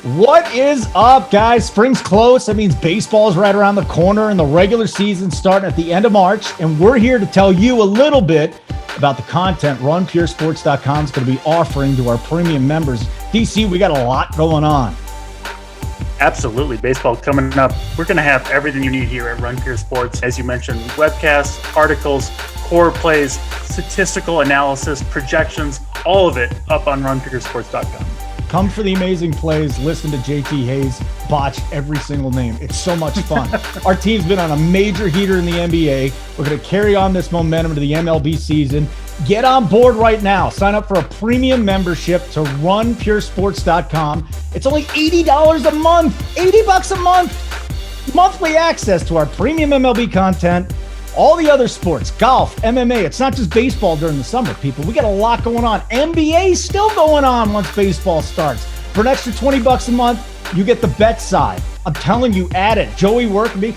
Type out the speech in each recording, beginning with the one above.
What is up, guys? Spring's close. That means baseball's right around the corner and the regular season starting at the end of March. And we're here to tell you a little bit about the content RunPureSports.com is going to be offering to our premium members. DC, we got a lot going on. Absolutely. Baseball coming up. We're going to have everything you need here at Run Pure Sports. As you mentioned, webcasts, articles, core plays, statistical analysis, projections, all of it up on RunPureSports.com. Come for the amazing plays. Listen to JT Hayes botch every single name. It's so much fun. Our team's been on a major heater in the NBA. We're going to carry on this momentum to the MLB season. Get on board right now. Sign up for a premium membership to runpuresports.com. It's only $80 a month. $80 a month. Monthly access to our premium MLB content. All the other sports, golf, MMA. It's not just baseball during the summer, people. We got a lot going on. NBA still going on once baseball starts. For an extra $20 a month, you get the bet side. I'm telling you, add it. Joey Workby,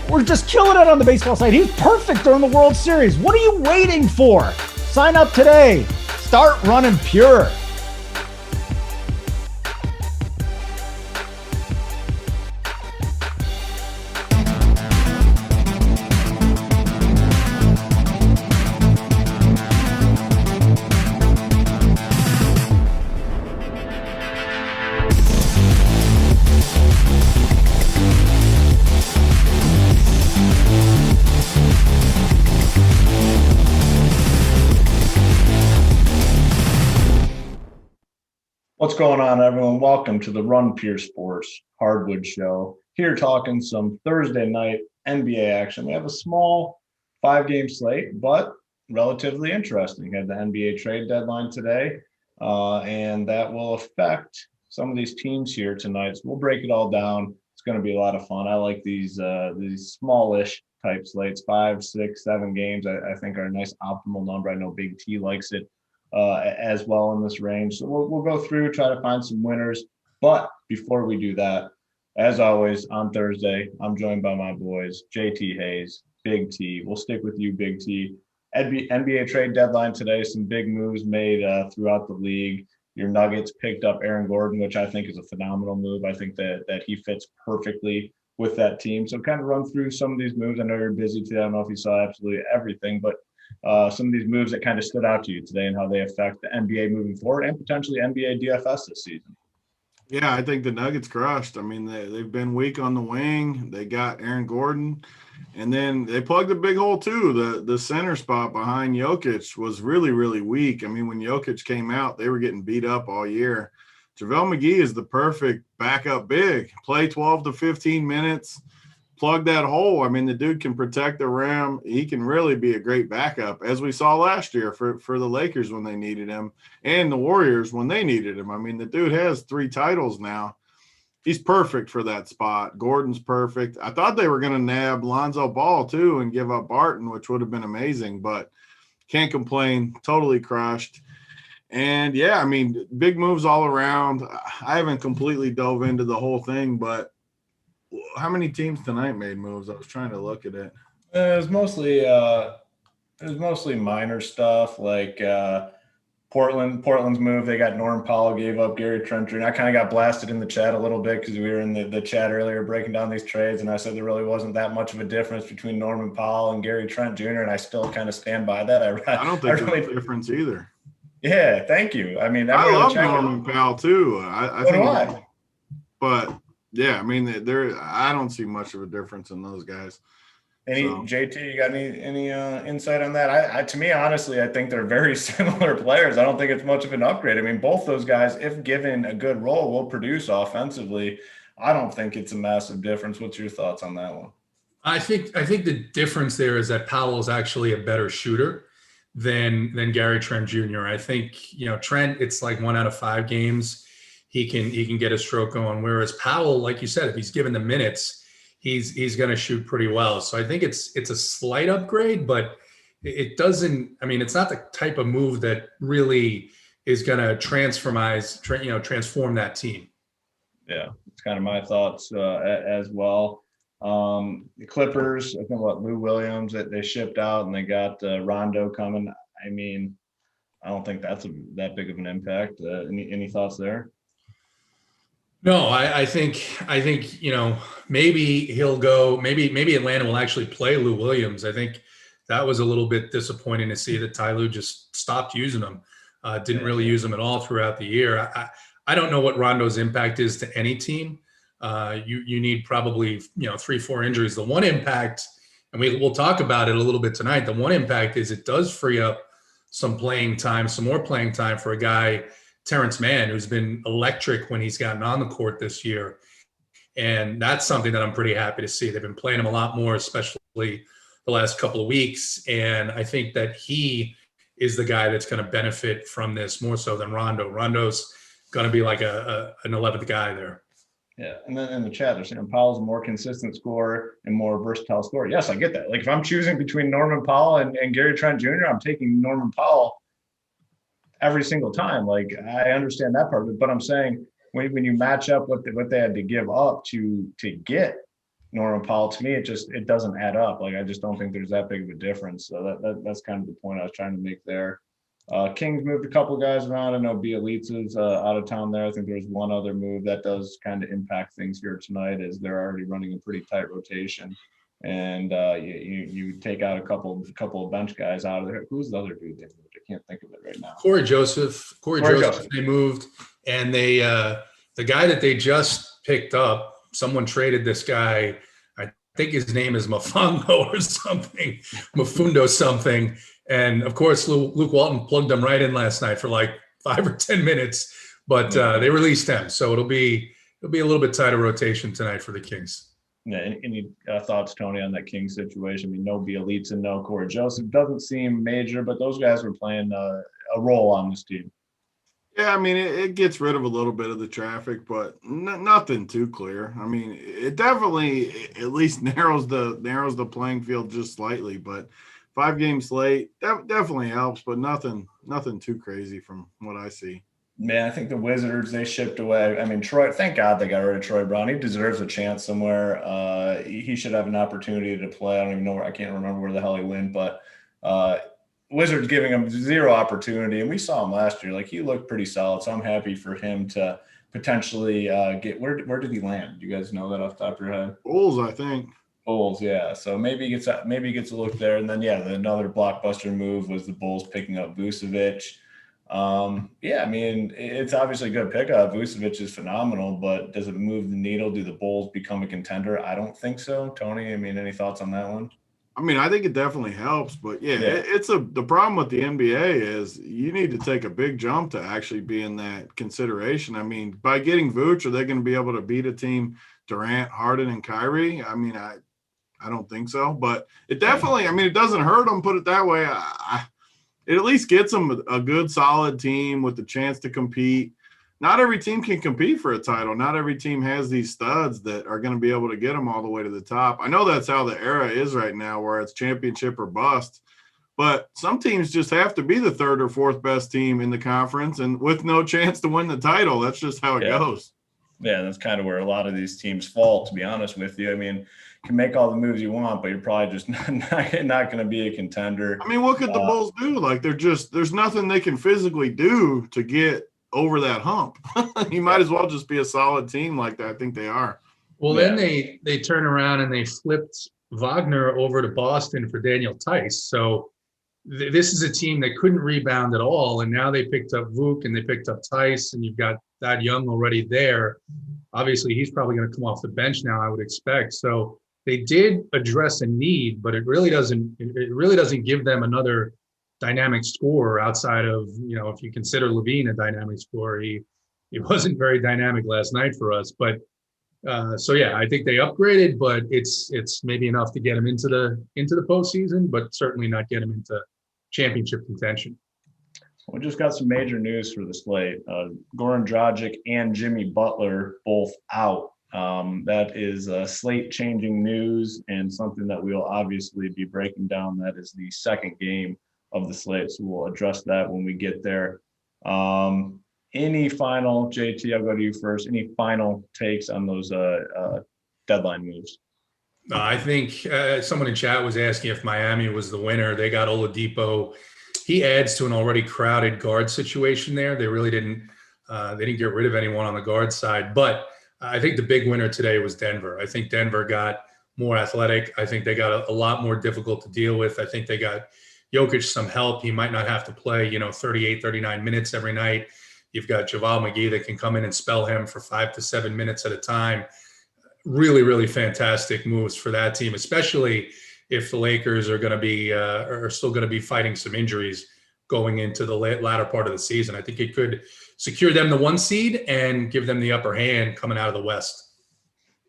we're just killing it on the baseball side. He's perfect during the World Series. What are you waiting for? Sign up today. Start running pure. What's going on, everyone? Welcome to the Run Pure Sports Hardwood Show. Here talking some Thursday night NBA action. We have a small 5-game slate, but relatively interesting. We had the NBA trade deadline today, and that will affect some of these teams here tonight. So we'll break it all down. It's going to be a lot of fun. I like these smallish type slates, 5, 6, 7 games. I think are a nice optimal number. I know Big T likes it as well in this range. So we'll go through, try to find some winners. But before we do that, as always, on Thursday, I'm joined by my boys, JT Hayes, Big T. We'll stick with you, Big T. NBA trade deadline today, some big moves made throughout the league. Your Nuggets picked up Aaron Gordon, which I think is a phenomenal move. I think that he fits perfectly with that team. So kind of run through some of these moves. I know you're busy today. I don't know if you saw absolutely everything, but some of these moves that kind of stood out to you today and how they affect the NBA moving forward and potentially NBA DFS this season. Yeah, I think the Nuggets crushed. I mean, they've been weak on the wing. They got Aaron Gordon, and then they plugged a big hole too. The center spot behind Jokic was really, really weak. I mean, when Jokic came out, they were getting beat up all year. JaVale McGee is the perfect backup big. Play 12 to 15 minutes. Plug that hole. I mean, the dude can protect the rim. He can really be a great backup, as we saw last year for the Lakers when they needed him and the Warriors when they needed him. I mean, the dude has 3 titles now. He's perfect for that spot. Gordon's perfect. I thought they were going to nab Lonzo Ball too and give up Barton, which would have been amazing, but can't complain. Totally crushed. And yeah, I mean, big moves all around. I haven't completely dove into the whole thing, but how many teams tonight made moves? I was trying to look at it. It was mostly minor stuff like Portland's move. They got Norman Powell, gave up Gary Trent Jr. I kind of got blasted in the chat a little bit because we were in the chat earlier breaking down these trades, and I said there really wasn't that much of a difference between Norman Powell and Gary Trent Jr., and I still kind of stand by that. I don't think there's a difference either. Yeah, thank you. I mean, I love Norman Powell too. But yeah, I mean, I don't see much of a difference in those guys. JT, you got any insight on that? To me, honestly, I think they're very similar players. I don't think it's much of an upgrade. I mean, both those guys, if given a good role, will produce offensively. I don't think it's a massive difference. What's your thoughts on that one? I think the difference there is that Powell is actually a better shooter than Gary Trent Jr. I think, Trent, it's like 1 out of 5 games he can get a stroke going, whereas Powell, like you said, if he's given the minutes, he's going to shoot pretty well. So I think it's a slight upgrade, but it doesn't. I mean, it's not the type of move that really is going to transform that team. Yeah, it's kind of my thoughts as well. The Clippers, I think Lou Williams that they shipped out, and they got Rondo coming. I mean, I don't think that's that big of an impact. Any thoughts there? No, I think, maybe he'll go, maybe Atlanta will actually play Lou Williams. I think that was a little bit disappointing to see that Ty Lue just stopped using him. Didn't really use him at all throughout the year. I don't know what Rondo's impact is to any team. You need probably, 3-4 injuries. The one impact, and we'll talk about it a little bit tonight. The one impact is it does free up some playing time, some more playing time for a guy, Terrence Mann, who's been electric when he's gotten on the court this year. And that's something that I'm pretty happy to see. They've been playing him a lot more, especially the last couple of weeks. And I think that he is the guy that's going to benefit from this more so than Rondo. Rondo's going to be like an 11th guy there. Yeah, and then in the chat, they're saying Powell's a more consistent scorer and more versatile scorer. Yes, I get that. Like if I'm choosing between Norman Powell and Gary Trent Jr., I'm taking Norman Powell every single time. Like I understand that part of it, but I'm saying when you match up what they had to give up to get Norman Powell, to me, it doesn't add up. Like I just don't think there's that big of a difference. So that's kind of the point I was trying to make there. Kings moved a couple guys around. I know Bielitsa's out of town there. I think there's one other move that does kind of impact things here tonight, as they're already running a pretty tight rotation. And you take out a couple of bench guys out of there. Who's the other dude they moved? I can't think of it right now. Corey Joseph. They moved, and they the guy that they just picked up, someone traded this guy. I think his name is Mafundo or something, Mafundo something. And of course, Luke Walton plugged them right in last night for like 5 or 10 minutes, but they released him, so it'll be a little bit tighter rotation tonight for the Kings. Yeah, any thoughts, Tony, on that Kings situation? I mean, no Bielitsa, no Corey Joseph. Doesn't seem major, but those guys were playing a role on this team. Yeah, I mean, it gets rid of a little bit of the traffic, but nothing too clear. I mean, it definitely at least narrows the playing field just slightly, but 5 games late, that definitely helps, but nothing too crazy from what I see. Man, I think the Wizards, they shipped away. I mean, Troy, thank God they got rid of Troy Brown. He deserves a chance somewhere. He should have an opportunity to play. I don't even know I can't remember where the hell he went, but Wizards giving him 0 opportunity. And we saw him last year. Like, he looked pretty solid. So I'm happy for him to potentially get, where did he land? Do you guys know that off the top of your head? Bulls, I think. Bulls, yeah. So maybe he gets a look there. And then, another blockbuster move was the Bulls picking up Vucevic. I mean, it's obviously a good pickup. Vucevic is phenomenal, but does it move the needle? Do the Bulls become a contender? I don't think so. Tony, I mean, any thoughts on that one? I mean, I think it definitely helps, but the problem with the NBA is you need to take a big jump to actually be in that consideration. I mean, by getting Vooch, are they going to be able to beat a team Durant, Harden, and Kyrie? I mean, I don't think so, but it definitely, I mean, it doesn't hurt them, put it that way. It at least gets them a good, solid team with the chance to compete. Not every team can compete for a title. Not every team has these studs that are going to be able to get them all the way to the top. I know that's how the era is right now, where it's championship or bust. But some teams just have to be the 3rd or 4th best team in the conference and with no chance to win the title. That's just how it goes. Yeah, that's kind of where a lot of these teams fall, to be honest with you. I mean, you can make all the moves you want, but you're probably just not going to be a contender. I mean, what could the Bulls do? Like, there's nothing they can physically do to get over that hump. You might as well just be a solid team like that. I think they are. Well, then they turn around and they flipped Wagner over to Boston for Daniel Tice. So this is a team that couldn't rebound at all, and now they picked up Vuk and they picked up Tice, and you've got Thad Young already there. Obviously, he's probably going to come off the bench now, I would expect. So they did address a need, but it really doesn't give them another dynamic scorer outside of, if you consider Levine a dynamic scorer. He wasn't very dynamic last night for us, but I think they upgraded, but it's maybe enough to get him into the postseason, but certainly not get him into championship contention. We just got some major news for the slate. Goran Dragic and Jimmy Butler both out. That is slate-changing news and something that we'll obviously be breaking down. That is the second game of the slate, so we'll address that when we get there. Any final, JT, I'll go to you first. Any final takes on those deadline moves? I think someone in chat was asking if Miami was the winner. They got Oladipo. He adds to an already crowded guard situation there. They really didn't. They didn't get rid of anyone on the guard side, but I think the big winner today was Denver. I think Denver got more athletic. I think they got a lot more difficult to deal with. I think they got Jokic some help. He might not have to play, 38, 39 minutes every night. You've got JaVale McGee that can come in and spell him for 5 to 7 minutes at a time. Really, really fantastic moves for that team, especially if the Lakers are going to be are still going to be fighting some injuries going into the latter part of the season. I think it could secure them the 1 seed and give them the upper hand coming out of the West.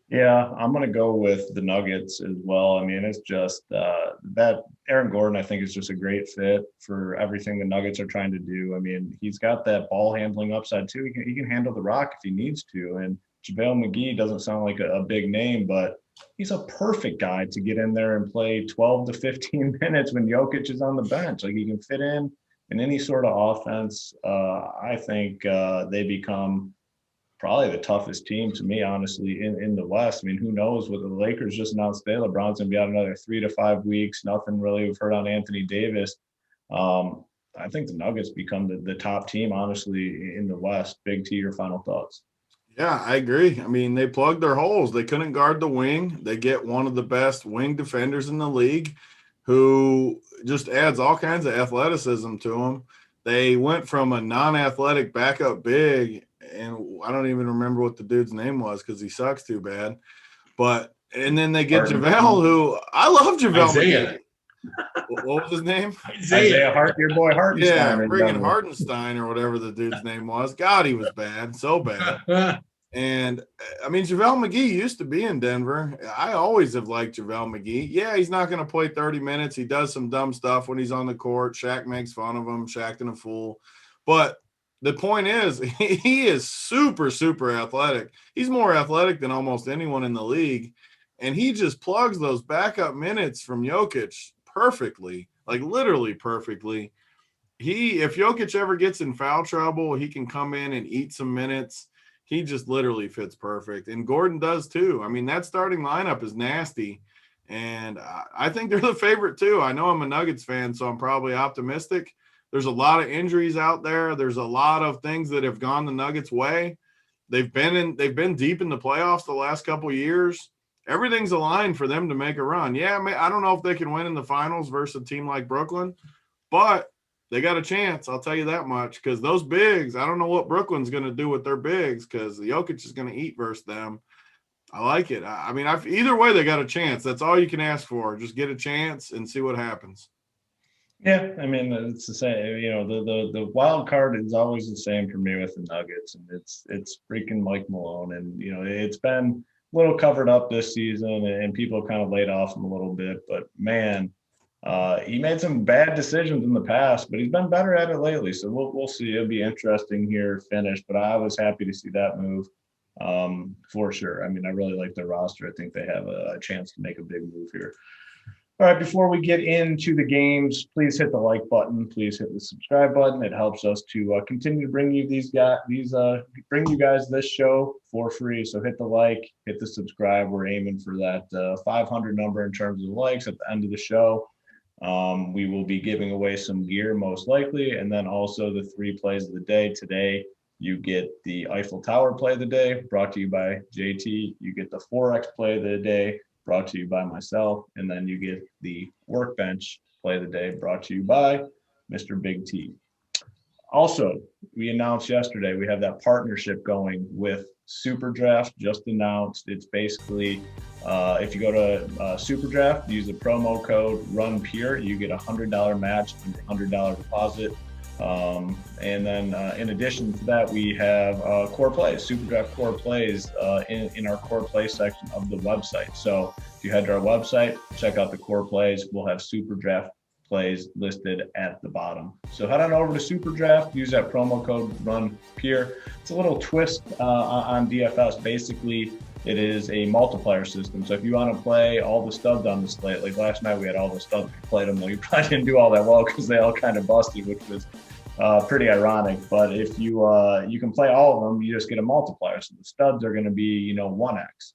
Yeah, I'm going to go with the Nuggets as well. I mean, it's just that Aaron Gordon, I think, is just a great fit for everything the Nuggets are trying to do. I mean, he's got that ball handling upside too. He can handle the rock if he needs to. And JaVale McGee doesn't sound like a big name, but he's a perfect guy to get in there and play 12 to 15 minutes when Jokic is on the bench. Like, he can fit in any sort of offense. I think they become probably the toughest team to me, honestly, in the West. I mean, who knows what the Lakers just announced today. LeBron's going to be out another 3 to 5 weeks. Nothing really we've heard on Anthony Davis. I think the Nuggets become the top team, honestly, in the West. Big T, your final thoughts? Yeah, I agree. I mean, they plugged their holes. They couldn't guard the wing. They get one of the best wing defenders in the league who just adds all kinds of athleticism to them. They went from a non-athletic backup big, and I don't even remember what the dude's name was because he sucks too bad. And then they get JaVale, who I love JaVale. Isaiah. What was his name? Isaiah Hart, your boy Hartenstein. Yeah, friggin' Hartenstein or whatever the dude's name was. God, he was bad, so bad. And I mean, JaVale McGee used to be in Denver. I always have liked JaVale McGee. Yeah, he's not going to play 30 minutes. He does some dumb stuff when he's on the court. Shaq makes fun of him, Shaqing a fool. But the point is, he is super, super athletic. He's more athletic than almost anyone in the league. And he just plugs those backup minutes from Jokic perfectly, like literally perfectly. If Jokic ever gets in foul trouble, he can come in and eat some minutes. He just literally fits perfect. And Gordon does too. I mean, that starting lineup is nasty. And I think they're the favorite too. I know I'm a Nuggets fan, so I'm probably optimistic. There's a lot of injuries out there. There's a lot of things that have gone the Nuggets' way. They've been deep in the playoffs the last couple of years. Everything's aligned for them to make a run. Yeah, I don't know if they can win in the finals versus a team like Brooklyn, but they got a chance. I'll tell you that much, because those bigs, I don't know what Brooklyn's going to do with their bigs, because Jokic is going to eat versus them. I like it. I mean, either way, they got a chance. That's all you can ask for. Just get a chance and see what happens. Yeah, I mean, it's the same. The wild card is always the same for me with the Nuggets, and it's freaking Mike Malone. And it's been a little covered up this season, and people kind of laid off him a little bit. But man, he made some bad decisions in the past, but he's been better at it lately. So we'll see. It'll be interesting here finish. But I was happy to see that move for sure. I mean, I really like their roster. I think they have a chance to make a big move here. All right, before we get into the games, please hit the like button. Please hit the subscribe button. It helps us to continue to bring you bring you guys this show for free. So hit the like, hit the subscribe. We're aiming for that 500 number in terms of likes at the end of the show. We will be giving away some gear most likely, and then also the 3 plays of the day. Today, you get the Eiffel Tower play of the day, brought to you by JT. You get the Forex play of the day, brought to you by myself. And then you get the Workbench play of the day, brought to you by Mr. Big T. Also, we announced yesterday we have that partnership going with SuperDraft, just announced. It's basically, if you go to SuperDraft, use the promo code RUNPURE, you get a $100 match and a $100 deposit. And then in addition to that, we have core plays, SuperDraft core plays in our core play section of the website. So if you head to our website, check out the core plays. We'll have SuperDraft plays listed at the bottom. So head on over to SuperDraft, use that promo code RUNPURE. It's a little twist on DFS. Basically, it is a multiplier system. So if you want to play all the studs on the slate, like last night we had all the studs, we played them. We probably didn't do all that well because they all kind of busted, which was pretty ironic. But if you can play all of them, you just get a multiplier. So the studs are going to be 1x.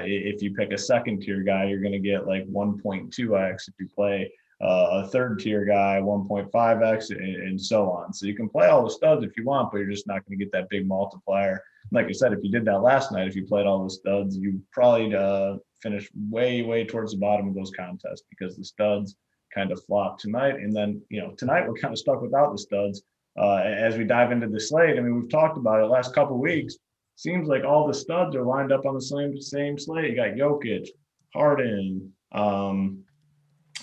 If you pick a second tier guy, you're going to get like 1.2x. If you play a third tier guy, 1.5x, and so on. So you can play all the studs if you want, but you're just not going to get that big multiplier. Like I said, if you did that last night, if you played all the studs, you probably finish way towards the bottom of those contests because the studs kind of flopped tonight. And then, tonight we're kind of stuck without the studs. As we dive into the slate, I mean, we've talked about it last couple of weeks. Seems like all the studs are lined up on the same slate. You got Jokic, Harden,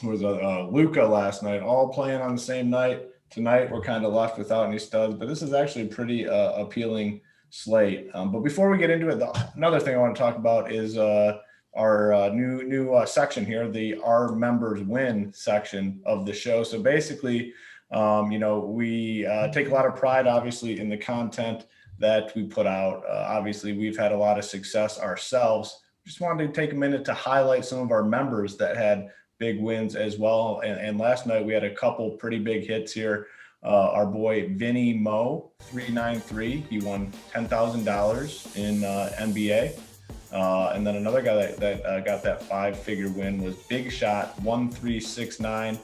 Luka last night, all playing on the same night. Tonight we're kind of left without any studs, but this is actually a pretty appealing slate. But before we get into it, another thing I want to talk about is our new section here, the Our Members Win section of the show. So basically, we take a lot of pride, obviously, in the content that we put out. Obviously, we've had a lot of success ourselves. Just wanted to take a minute to highlight some of our members that had big wins as well. And last night we had a couple pretty big hits here. Our boy Vinny Mo 393, he won $10,000 in NBA. And then another guy that got that 5-figure win was Big Shot 1369,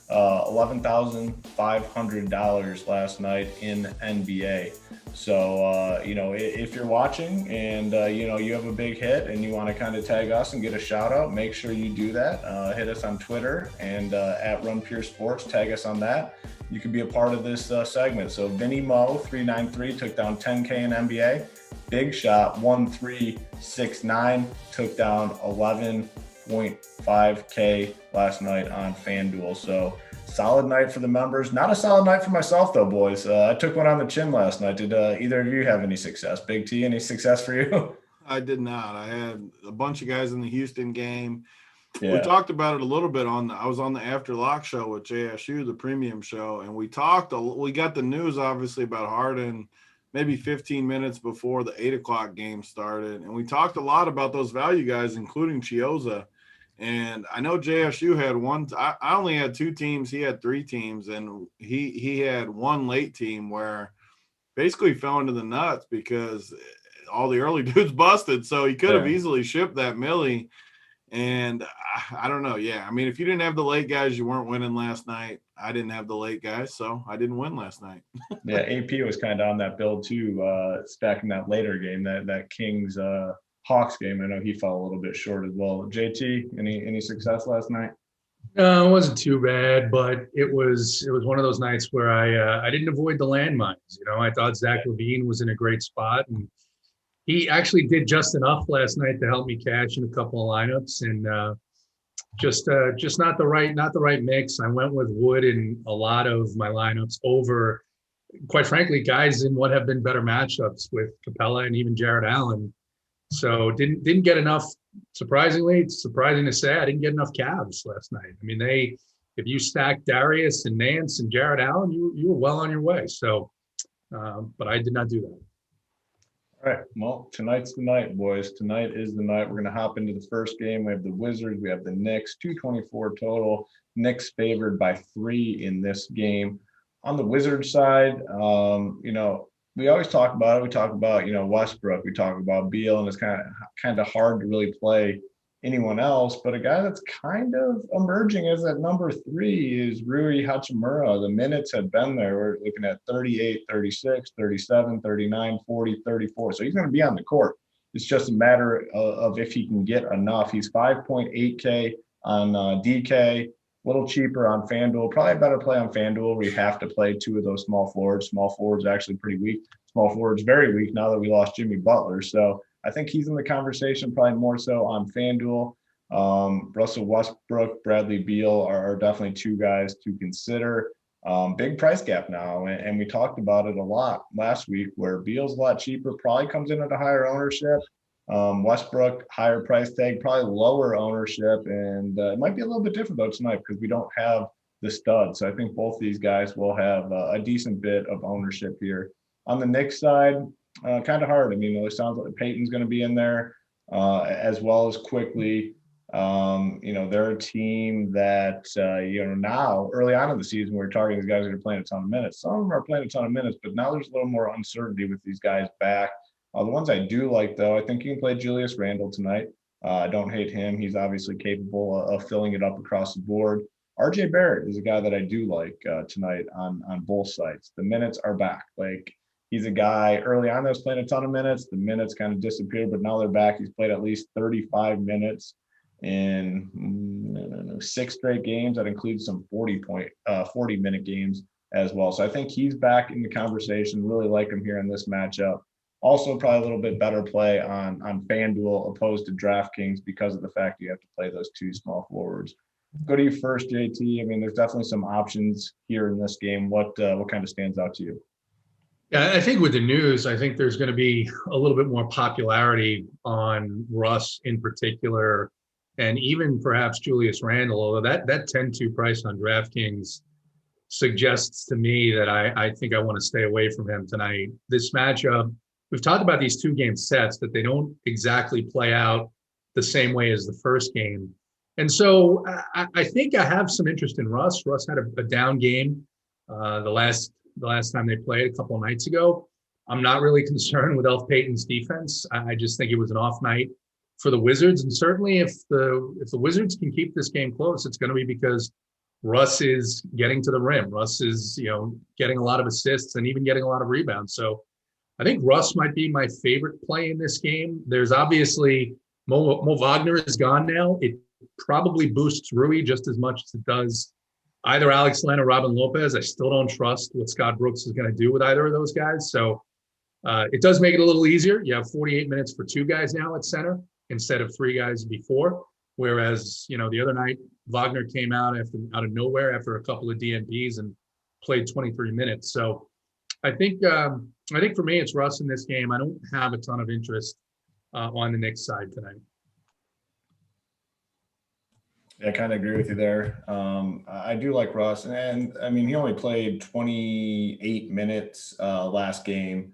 $11,500 last night in NBA. So, if you're watching and, you have a big hit and you want to kind of tag us and get a shout out, make sure you do that. Hit us on Twitter and at Run Pure Sports, tag us on that. You can be a part of this segment. So Vinny Mo 393 took down 10K in NBA. Big Shot 1369 took down 11.5K last night on FanDuel. So solid night for the members. Not a solid night for myself though, boys. I took one on the chin last night. Did either of you have any success? Big T, any success for you? I did not. I had a bunch of guys in the Houston game. Yeah. We talked about it a little bit I was on the After Lock show with JSU, the premium show, and we got the news obviously about Harden maybe 15 minutes before the 8:00 game started. And we talked a lot about those value guys, including Chioza. And I know JSU had one. I only had 2 teams. He had 3 teams, and he had one late team where basically fell into the nuts because all the early dudes busted. So he could have easily shipped that Millie. And I don't know. Yeah. I mean, if you didn't have the late guys, you weren't winning last night. I didn't have the late guys, so I didn't win last night. Yeah. AP was kind of on that build too, stacking that later game, that Kings Hawks game. I know he fell a little bit short as well. JT, any success last night? No, it wasn't too bad, but it was one of those nights where I didn't avoid the landmines. I thought Zach LaVine was in a great spot, and he actually did just enough last night to help me cash in a couple of lineups, and just not the right mix. I went with Wood in a lot of my lineups over, quite frankly, guys in what have been better matchups with Capella and even Jared Allen. So didn't get enough. Surprisingly, it's surprising to say, I didn't get enough Cavs last night. I mean, if you stack Darius and Nance and Jared Allen, you were well on your way. So, but I did not do that. All right. Well, tonight's the night, boys. Tonight is the night. We're going to hop into the first game. We have the Wizards. We have the Knicks, 224 total. Knicks favored by 3 in this game. On the Wizards side, we always talk about it. We talk about, Westbrook. We talk about Beal, and it's kind of hard to really play anyone else. But a guy that's kind of emerging as that number 3 is Rui Hachimura. The minutes have been there. We're looking at 38, 36, 37, 39, 40, 34. So he's going to be on the court. It's just a matter of if he can get enough. He's 5.8K on DK, a little cheaper on FanDuel. Probably a better play on FanDuel where you have to play 2 of those small forwards. Small forwards are actually pretty weak. Small forwards very weak now that we lost Jimmy Butler. So I think he's in the conversation, probably more so on FanDuel. Russell Westbrook, Bradley Beal are definitely 2 guys to consider. Big price gap now, and we talked about it a lot last week where Beal's a lot cheaper, probably comes in at a higher ownership. Westbrook, higher price tag, probably lower ownership, and it might be a little bit different though tonight because we don't have the stud. So I think both these guys will have a decent bit of ownership here. On the Knicks side, kind of hard. I mean, it sounds like Peyton's going to be in there as well as quickly. They're a team that, now early on in the season, we were targeting these guys that are playing a ton of minutes. Some of them are playing a ton of minutes, but now there's a little more uncertainty with these guys back. The ones I do like, though, I think you can play Julius Randle tonight. I don't hate him. He's obviously capable of filling it up across the board. RJ Barrett is a guy that I do like tonight on both sides. The minutes are back. Like, He's a guy early on that was playing a ton of minutes. The minutes kind of disappeared, but now they're back. He's played at least 35 minutes in 6 straight games. That includes some 40-minute games as well. So I think he's back in the conversation. Really like him here in this matchup. Also, probably a little bit better play on FanDuel opposed to DraftKings because of the fact you have to play those 2 small forwards. Go to you first, JT. I mean, there's definitely some options here in this game. What kind of stands out to you? Yeah, I think with the news, I think there's going to be a little bit more popularity on Russ in particular, and even perhaps Julius Randle, although that 10-2 price on DraftKings suggests to me that I think I want to stay away from him tonight. This matchup, we've talked about these 2-game sets, that they don't exactly play out the same way as the first game. And so I think I have some interest in Russ. Russ had a down game the last time they played a couple of nights ago. I'm not really concerned with Elf Payton's defense. I just think it was an off night for the Wizards. And certainly if the Wizards can keep this game close, it's going to be because Russ is getting to the rim. Russ is, getting a lot of assists and even getting a lot of rebounds. So I think Russ might be my favorite play in this game. There's obviously Mo Wagner is gone now. It probably boosts Rui just as much as it does either Alex Len or Robin Lopez. I still don't trust what Scott Brooks is going to do with either of those guys. So it does make it a little easier. You have 48 minutes for 2 guys now at center instead of 3 guys before. Whereas, the other night, Wagner came out of nowhere after a couple of DNPs and played 23 minutes. So I think for me, it's Russ in this game. I don't have a ton of interest on the Knicks side tonight. Yeah, I kind of agree with you there. I do like Russ, and I mean, he only played 28 minutes last game.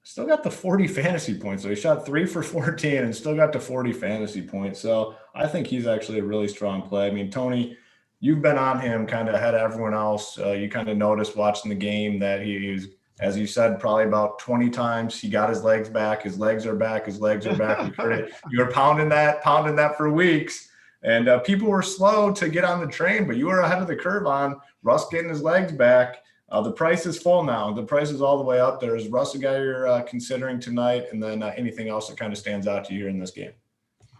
Still got the 40 fantasy points. So he shot 3 for 14 and still got the 40 fantasy points. So I think he's actually a really strong play. I mean, Tony, you've been on him kind of ahead of everyone else. You kind of noticed watching the game that he was, as you said, probably about 20 times. He got his legs back. His legs are back. His legs are back. You heard it. You were pounding that for weeks. And people were slow to get on the train, but you were ahead of the curve on Russ getting his legs back. The price is full now. The price is all the way up there. Is Russ a guy you're considering tonight? And then anything else that kind of stands out to you here in this game?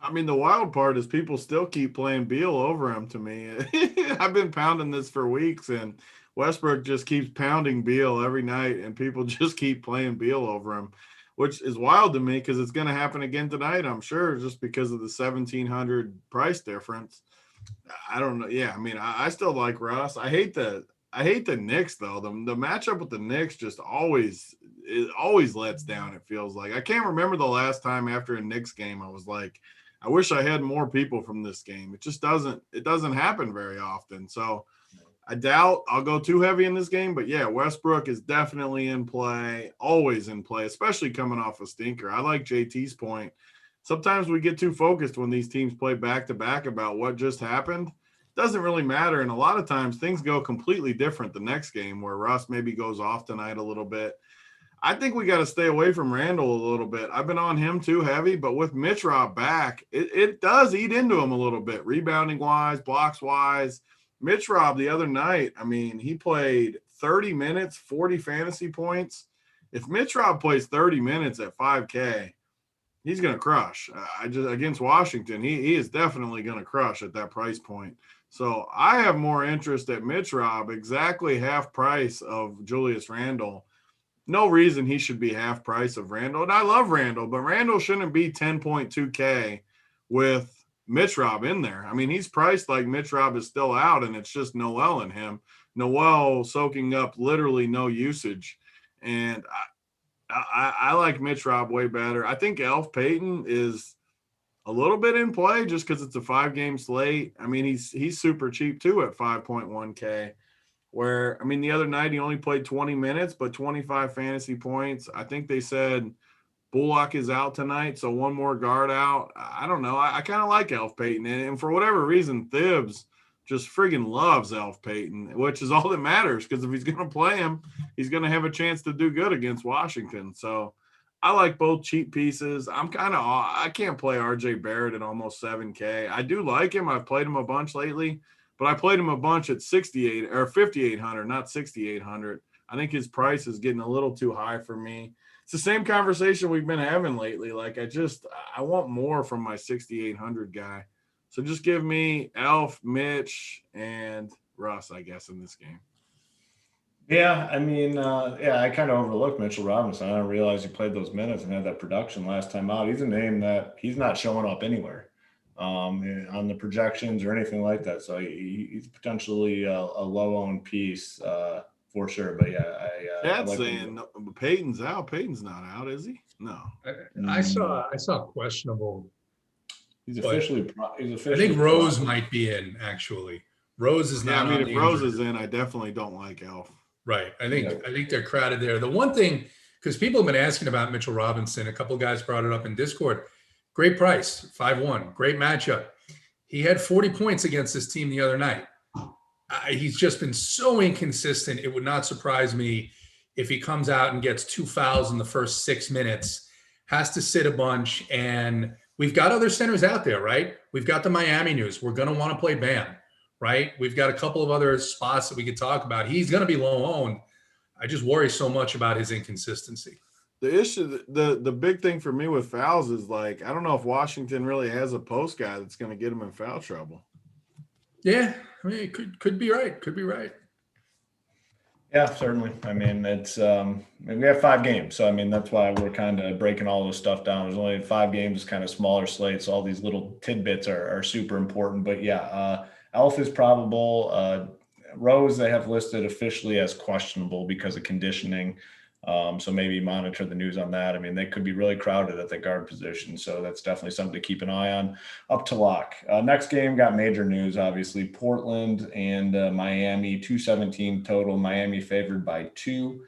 I mean, the wild part is people still keep playing Beal over him to me. I've been pounding this for weeks, and Westbrook just keeps pounding Beal every night, and people just keep playing Beal over him, which is wild to me because it's going to happen again tonight, I'm sure, just because of the 1,700 price difference. I don't know. Yeah, I mean, I still like Russ. I hate the Knicks, though. The matchup with the Knicks just always lets down, it feels like. I can't remember the last time after a Knicks game I was like, I wish I had more people from this game. It just doesn't happen very often. So I doubt I'll go too heavy in this game. But, yeah, Westbrook is definitely in play, always in play, especially coming off a stinker. I like JT's point. Sometimes we get too focused when these teams play back-to-back about what just happened. Doesn't really matter. And a lot of times things go completely different the next game where Russ maybe goes off tonight a little bit. I think we got to stay away from Randall a little bit. I've been on him too heavy, but with Mitchell back, it does eat into him a little bit, rebounding wise, blocks wise. Mitchell the other night, I mean, he played 30 minutes, 40 fantasy points. If Mitchell plays 30 minutes at 5K, he's going to crush. Against Washington, he is definitely going to crush at that price point. So I have more interest at Mitchell, exactly half price of Julius Randle. No reason he should be half price of Randle. And I love Randle, but Randle shouldn't be 10.2K with Mitchell in there. I mean, he's priced like Mitchell is still out, and it's just Noel and him. Noel soaking up literally no usage. And I like Mitchell way better. I think Elf Payton is a little bit in play just because it's a 5-game slate. I mean, he's super cheap too at 5.1K. Where, I mean, the other night he only played 20 minutes, but 25 fantasy points. I think they said Bullock is out tonight, so one more guard out. I don't know. I kind of like Elf Payton. And for whatever reason, Thibs just friggin' loves Elf Payton, which is all that matters because if he's going to play him, he's going to have a chance to do good against Washington. So I like both cheap pieces. I can't play RJ Barrett at almost 7K. I do like him. I've played him a bunch lately. But I played him a bunch at 5,800, not 6,800. I think his price is getting a little too high for me. It's the same conversation we've been having lately. Like I want more from my 6,800 guy. So just give me Elf, Mitch, and Russ, I guess, in this game. Yeah, I mean, I kind of overlooked Mitchell Robinson. I didn't realize he played those minutes and had that production last time out. He's a name that he's not showing up anywhere on the projections or anything like that. So he's potentially a low-owned piece for sure. But yeah, That's like saying Peyton's out. Peyton's not out, is he? No. I saw questionable. He's officially. I think Rose might be in, actually. Rose is not. Yeah, I mean, if Rose is in, I definitely don't like Elf. Right. I think they're crowded there. The one thing, because people have been asking about Mitchell Robinson, a couple of guys brought it up in Discord. Great price, 5-1, great matchup. He had 40 points against this team the other night. He's just been so inconsistent. It would not surprise me if he comes out and gets 2 fouls in the first 6 minutes, has to sit a bunch. And we've got other centers out there, right? We've got the Miami news. We're going to want to play Bam. Right? We've got a couple of other spots that we could talk about. He's going to be low owned. I just worry so much about his inconsistency. The issue, the big thing for me with fouls is like, I don't know if Washington really has a post guy that's going to get him in foul trouble. Yeah. I mean, it could be right. Could be right. Yeah, certainly. I mean, it's we have 5 games. So, I mean, that's why we're kind of breaking all this stuff down. There's only 5 games, kind of smaller slates. All these little tidbits are super important. But yeah, Elf is probable. Rose, they have listed officially as questionable because of conditioning. So maybe monitor the news on that. I mean, they could be really crowded at the guard position. So that's definitely something to keep an eye on. Up to lock. Next game got major news, obviously. Portland and Miami, 217 total. Miami favored by 2.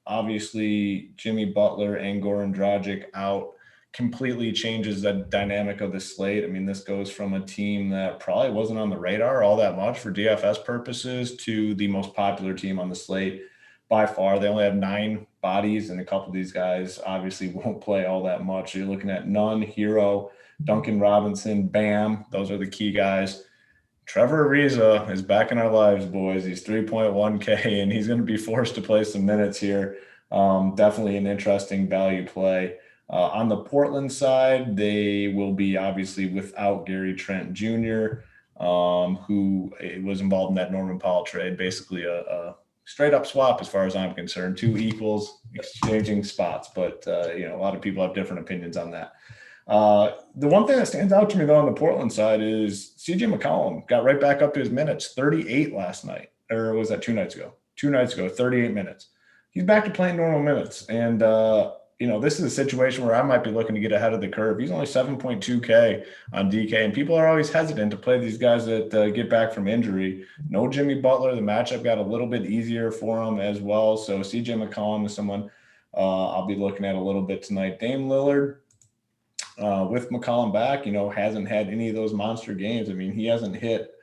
Obviously, Jimmy Butler and Goran Dragic out. Completely changes the dynamic of the slate. I mean, this goes from a team that probably wasn't on the radar all that much for DFS purposes to the most popular team on the slate by far. They only have 9 bodies, and a couple of these guys obviously won't play all that much. You're looking at Nunn, Hero, Duncan Robinson, Bam. Those are the key guys. Trevor Ariza is back in our lives, boys. He's 3.1K, and he's going to be forced to play some minutes here. Definitely an interesting value play. On the Portland side, they will be obviously without Gary Trent Jr., who was involved in that Norman Powell trade, basically a straight up swap as far as I'm concerned, 2 equals exchanging spots. But, a lot of people have different opinions on that. The one thing that stands out to me, though, on the Portland side is CJ McCollum got right back up to his minutes, 38 last night. Or was that 2 nights ago? 2 nights ago, 38 minutes. He's back to playing normal minutes. And, this is a situation where I might be looking to get ahead of the curve. He's only 7.2K on DK, and people are always hesitant to play these guys that get back from injury. No Jimmy Butler. The matchup got a little bit easier for him as well. So CJ McCollum is someone I'll be looking at a little bit tonight. Dame Lillard, with McCollum back, hasn't had any of those monster games. I mean, he hasn't hit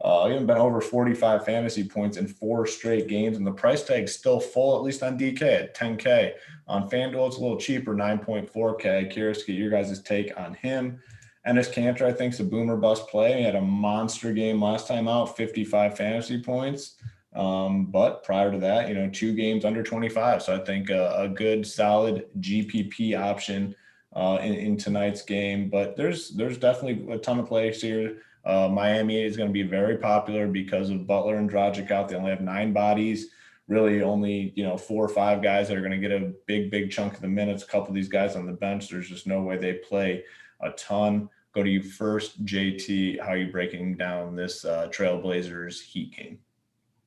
he hasn't been over 45 fantasy points in 4 straight games, and the price tag's still full, at least on DK at 10K. On FanDuel, it's a little cheaper, 9.4K. Curious to get your guys' take on him. Ennis Cantor, I think, is a boomer bust play. He had a monster game last time out, 55 fantasy points. But prior to that, 2 games under 25. So I think a good, solid GPP option in tonight's game. But there's definitely a ton of plays here. Miami is going to be very popular because of Butler and Dragic out. They only have 9 bodies, really only, 4 or 5 guys that are going to get a big chunk of the minutes. A couple of these guys on the bench, there's just no way they play a ton. Go to you first, JT. How are you breaking down this Trailblazers Heat game?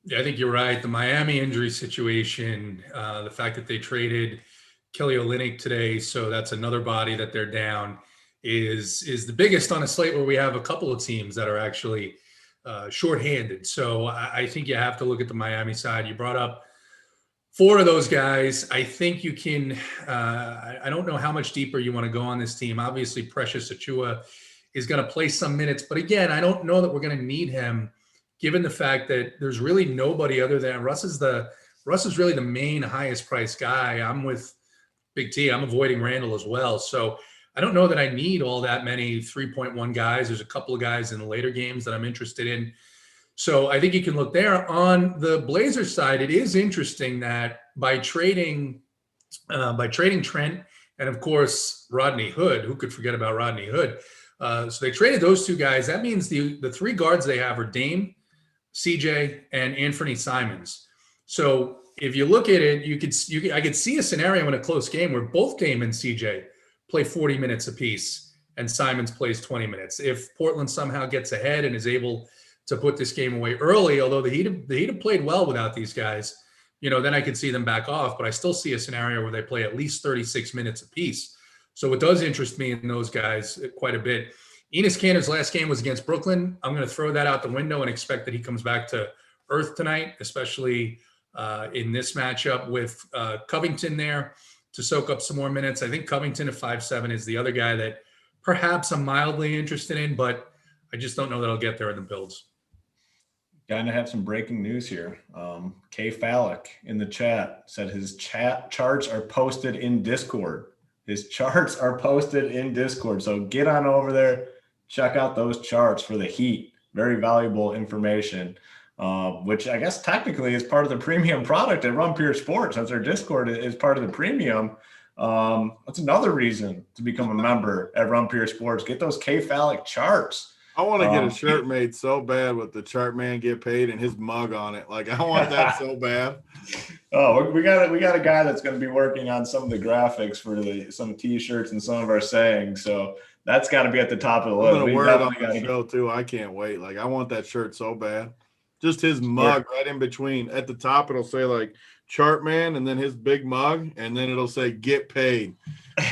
Yeah, I think you're right. The Miami injury situation, the fact that they traded Kelly Olynyk today, so that's another body that they're down, is the biggest on a slate where we have a couple of teams that are actually shorthanded. So I think you have to look at the Miami side. You brought up 4 of those guys. I think you can I don't know how much deeper you want to go on this team. Obviously, Precious Achiuwa is going to play some minutes. But again, I don't know that we're going to need him, given the fact that there's really nobody other than Russ is really the main highest priced guy. I'm with Big T. I'm avoiding Randall as well. So I don't know that I need all that many 3.1 guys. There's a couple of guys in the later games that I'm interested in. So I think you can look there. On the Blazers side, it is interesting that by trading Trent and of course Rodney Hood, who could forget about Rodney Hood? So they traded those two guys. That means the three guards they have are Dame, CJ, and Anthony Simons. So if you look at it, I could see a scenario in a close game where both Dame and CJ play 40 minutes apiece and Simons plays 20 minutes. If Portland somehow gets ahead and is able to put this game away early, although the Heat have played well without these guys, then I could see them back off, but I still see a scenario where they play at least 36 minutes apiece. So it does interest me in those guys quite a bit. Enes Kanter's last game was against Brooklyn. I'm going to throw that out the window and expect that he comes back to earth tonight, especially in this matchup with Covington there to soak up some more minutes. I think Covington at 5'7" is the other guy that perhaps I'm mildly interested in, but I just don't know that I'll get there in the builds. Gonna have some breaking news here. K Fallick in the chat said his charts are posted in Discord. His charts are posted in Discord. So get on over there, check out those charts for the Heat. Very valuable information, which I guess technically is part of the premium product at Run Pure Sports. Since their Discord is part of the premium. That's another reason to become a member at Run Pure Sports. Get those K Fallick charts. I want to get a shirt made so bad with the chart man get paid and his mug on it. Like, I want that so bad. Oh, we got a guy that's going to be working on some of the graphics for some T-shirts and some of our sayings. So that's got to be at the top of the list. I'm going to wear it on the show too. I can't wait. Like, I want that shirt so bad. Just his mug right in between. At the top, it'll say like chart man and then his big mug. And then it'll say get paid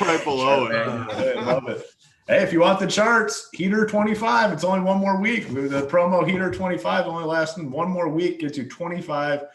right below it. I love it. Hey, if you want the charts, Heater 25, it's only one more week. The promo Heater 25 only lasting one more week, gets you 25%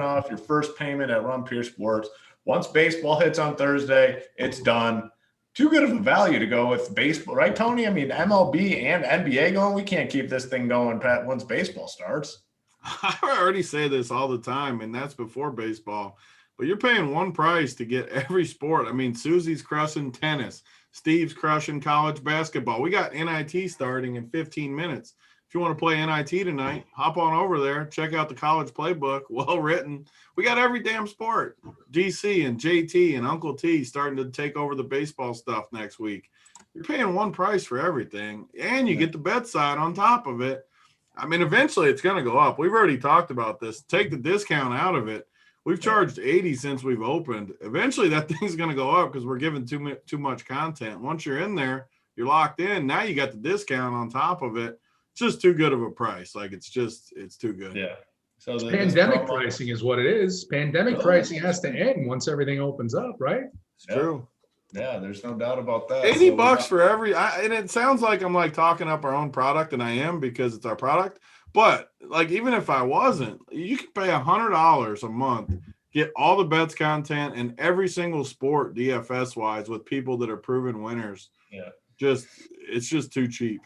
off your first payment at Run Pure Sports. Once baseball hits on Thursday, it's done. Too good of a value to go with baseball, right, Tony? I mean, MLB and NBA going, we can't keep this thing going once baseball starts. I already say this all the time, and that's before baseball. But you're paying one price to get every sport. I mean, Susie's crushing tennis. Steve's crushing college basketball. We got NIT starting in 15 minutes. If you want to play NIT tonight, hop on over there. Check out the college playbook. Well written. We got every damn sport. DC and JT and Uncle T starting to take over the baseball stuff next week. You're paying one price for everything, and you get the bet side on top of it. I mean, eventually it's going to go up. We've already talked about this. Take the discount out of it. We've charged $80 since we've opened. Eventually that thing's going to go up because we're giving too much content. Once you're in there, you're locked in. Now you got the discount on top of it. It's just too good of a price. Like, it's too good. Yeah. So pandemic pricing is what it is. Pandemic pricing has to end once everything opens up, right? It's true. Yeah, there's no doubt about that. $80 for every, and it sounds like I'm like talking up our own product, and I am because it's our product. But like, even if I wasn't, you could pay $100 a month, get all the bets content and every single sport DFS wise with people that are proven winners. Yeah. It's just too cheap.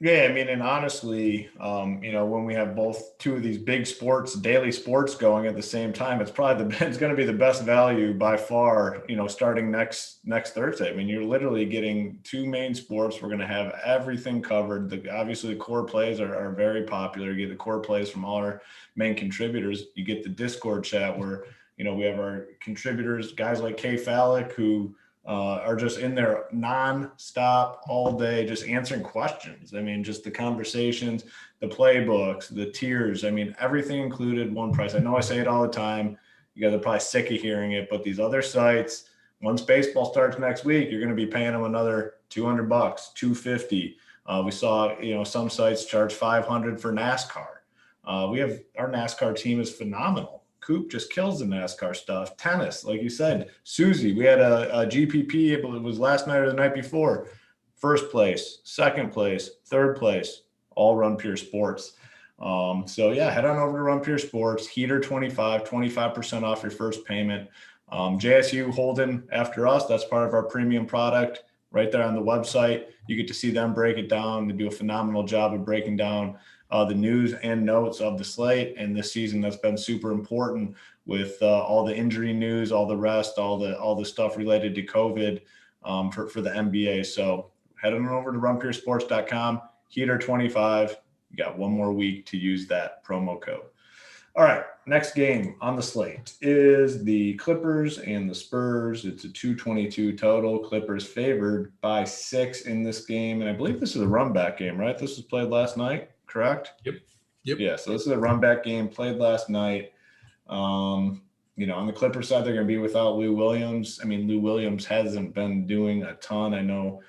Yeah, I mean, and honestly, when we have two of these big sports, daily sports going at the same time, it's going to be the best value by far, starting next Thursday. I mean, you're literally getting two main sports. We're going to have everything covered. Obviously, the core plays are very popular. You get the core plays from all our main contributors. You get the Discord chat where, we have our contributors, guys like K Fallick, who are just in there non-stop all day, just answering questions. I mean, just the conversations, the playbooks, the tiers. I mean, everything included, one price. I know I say it all the time. You guys are probably sick of hearing it, but these other sites, once baseball starts next week, you're going to be paying them another $200, $250. We saw, some sites charge $500 for NASCAR. We have our NASCAR team is phenomenal. Coop just kills the NASCAR stuff. Tennis, like you said, Susie, we had a GPP, it was last night or the night before. First place, second place, third place, all Run Pure Sports. So yeah, head on over to Run Pure Sports, Heater 25% off your first payment. JSU holding after us, that's part of our premium product right there on the website. You get to see them break it down. They do a phenomenal job of breaking down the news and notes of the slate. And this season, that's been super important with all the injury news, all the rest, all the stuff related to COVID for the NBA. So head on over to runpuresports.com, Heater 25, You got one more week to use that promo code. All right, next game on the slate is the Clippers and the Spurs. It's a 222 total. Clippers favored by 6 in this game. And I believe this is a run back game, right? This was played last night, correct? Yep. Yeah, so this is a run back game played last night. On the Clippers side, they're going to be without Lou Williams. I mean, Lou Williams hasn't been doing a ton. I know,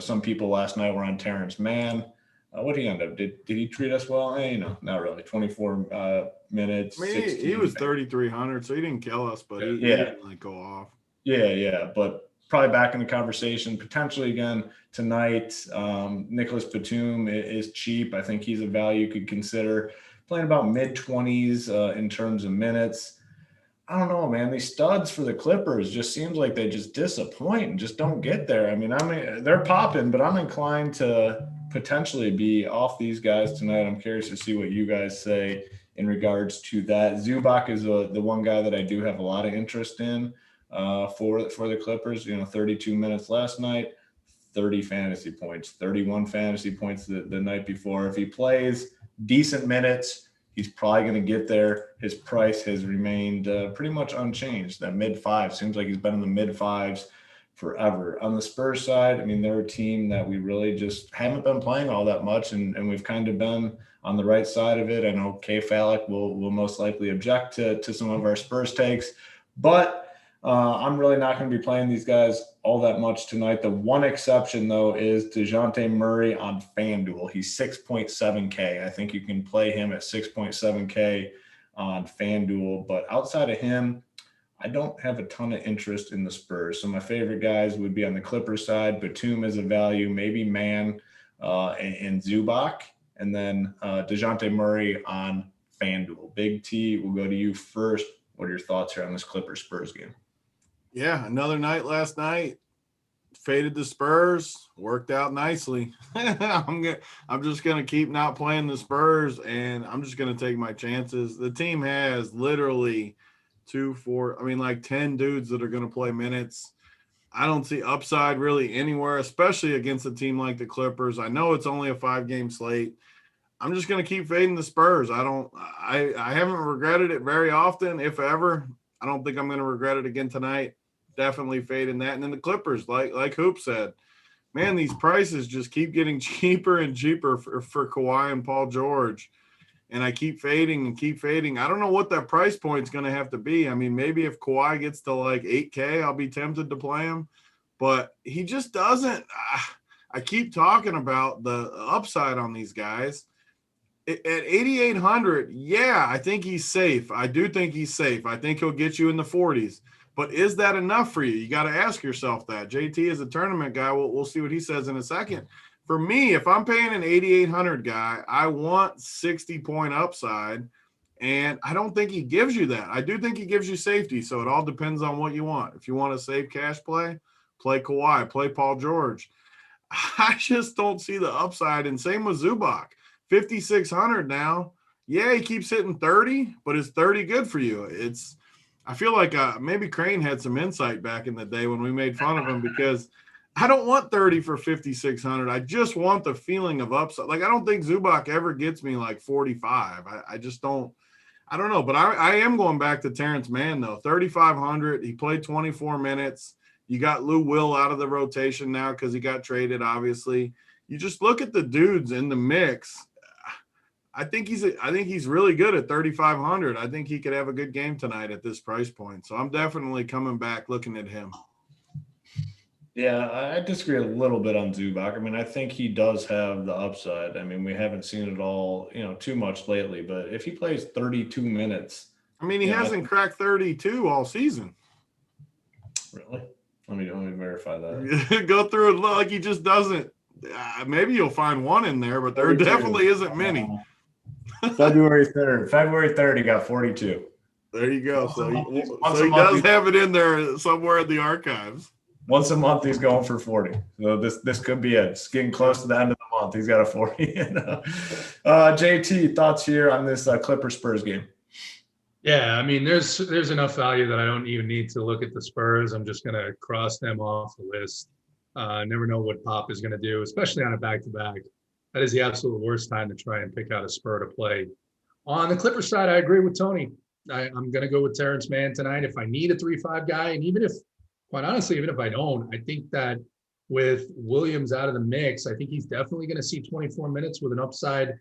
some people last night were on Terrence Mann. What did he end up? Did he treat us well? Not really. 24 minutes. I mean, he was 3,300, so he didn't kill us, but he didn't go off. Yeah, but probably back in the conversation potentially again tonight. Nicholas Batum is cheap. I think he's a value you could consider. Playing about mid-20s in terms of minutes. I don't know, man. These studs for the Clippers just seems like they just disappoint and just don't get there. I mean, they're popping, but I'm inclined to potentially be off these guys tonight. I'm curious to see what you guys say in regards to that. Zubac is the one guy that I do have a lot of interest in for the Clippers. 32 minutes last night, 30 fantasy points, 31 fantasy points the night before. If he plays decent minutes, he's probably going to get there. His price has remained pretty much unchanged. That mid-5 seems like he's been in the mid-5s forever. On the Spurs side, I mean, they're a team that we really just haven't been playing all that much, and we've kind of been on the right side of it. I know Kay Fallick will most likely object to some of our Spurs takes, but I'm really not going to be playing these guys all that much tonight. The one exception, though, is DeJounte Murray on FanDuel. He's 6.7K. I think you can play him at 6.7K on FanDuel. But outside of him, I don't have a ton of interest in the Spurs. So my favorite guys would be on the Clippers side. Batum is a value, maybe Mann and Zubac. And then DeJounte Murray on FanDuel. Big T, we'll go to you first. What are your thoughts here on this Clippers-Spurs game? Yeah, another night last night. Faded the Spurs. Worked out nicely. I'm just gonna keep not playing the Spurs, and I'm just gonna take my chances. The team has literally 10 dudes that are gonna play minutes. I don't see upside really anywhere, especially against a team like the Clippers. I know it's only a 5-game slate. I'm just gonna keep fading the Spurs. I haven't regretted it very often, if ever. I don't think I'm gonna regret it again tonight. Definitely fading that. And then the Clippers, like Hoop said, man, these prices just keep getting cheaper and cheaper for Kawhi and Paul George. And I keep fading and keep fading. I don't know what that price point is going to have to be. I mean, maybe if Kawhi gets to like 8K, I'll be tempted to play him. But he just doesn't. I keep talking about the upside on these guys. At 8,800, yeah, I think he's safe. I do think he's safe. I think he'll get you in the 40s. But is that enough for you? You got to ask yourself that. JT is a tournament guy. We'll see what he says in a second. For me, if I'm paying an 8,800 guy, I want 60-point upside, and I don't think he gives you that. I do think he gives you safety, so it all depends on what you want. If you want a safe cash play Kawhi, play Paul George. I just don't see the upside, and same with Zubac. 5,600 now. Yeah, he keeps hitting 30, but is 30 good for you? I feel like maybe Crane had some insight back in the day when we made fun of him, because I don't want 30 for 5,600. I just want the feeling of upside. Like, I don't think Zubac ever gets me like 45. I just don't. I don't know. But I am going back to Terrence Mann, though. 3,500. He played 24 minutes. You got Lou Will out of the rotation now because he got traded, obviously. You just look at the dudes in the mix. I think he's really good at 3,500. I think he could have a good game tonight at this price point. So I'm definitely coming back looking at him. Yeah, I disagree a little bit on Zubac. I mean, I think he does have the upside. I mean, we haven't seen it all, too much lately. But if he plays 32 minutes, I mean, he hasn't cracked 32 all season. Really? Let me verify that. Go through it like he just doesn't. Maybe you'll find one in there, but there definitely isn't many. February 3rd, he got 42. There you go. So he does have it in there somewhere in the archives. Once a month, he's going for 40. So this could be it. It's getting close to the end of the month. He's got a 40. JT, thoughts here on this Clippers-Spurs game? Yeah, I mean, there's enough value that I don't even need to look at the Spurs. I'm just going to cross them off the list. Never know what Pop is going to do, especially on a back-to-back. That is the absolute worst time to try and pick out a Spur to play. On the Clippers side, I agree with Tony. I'm going to go with Terrence Mann tonight. If I need a 3-5 guy, and even if, quite honestly, even if I don't, I think that with Williams out of the mix, I think he's definitely going to see 24 minutes with an upside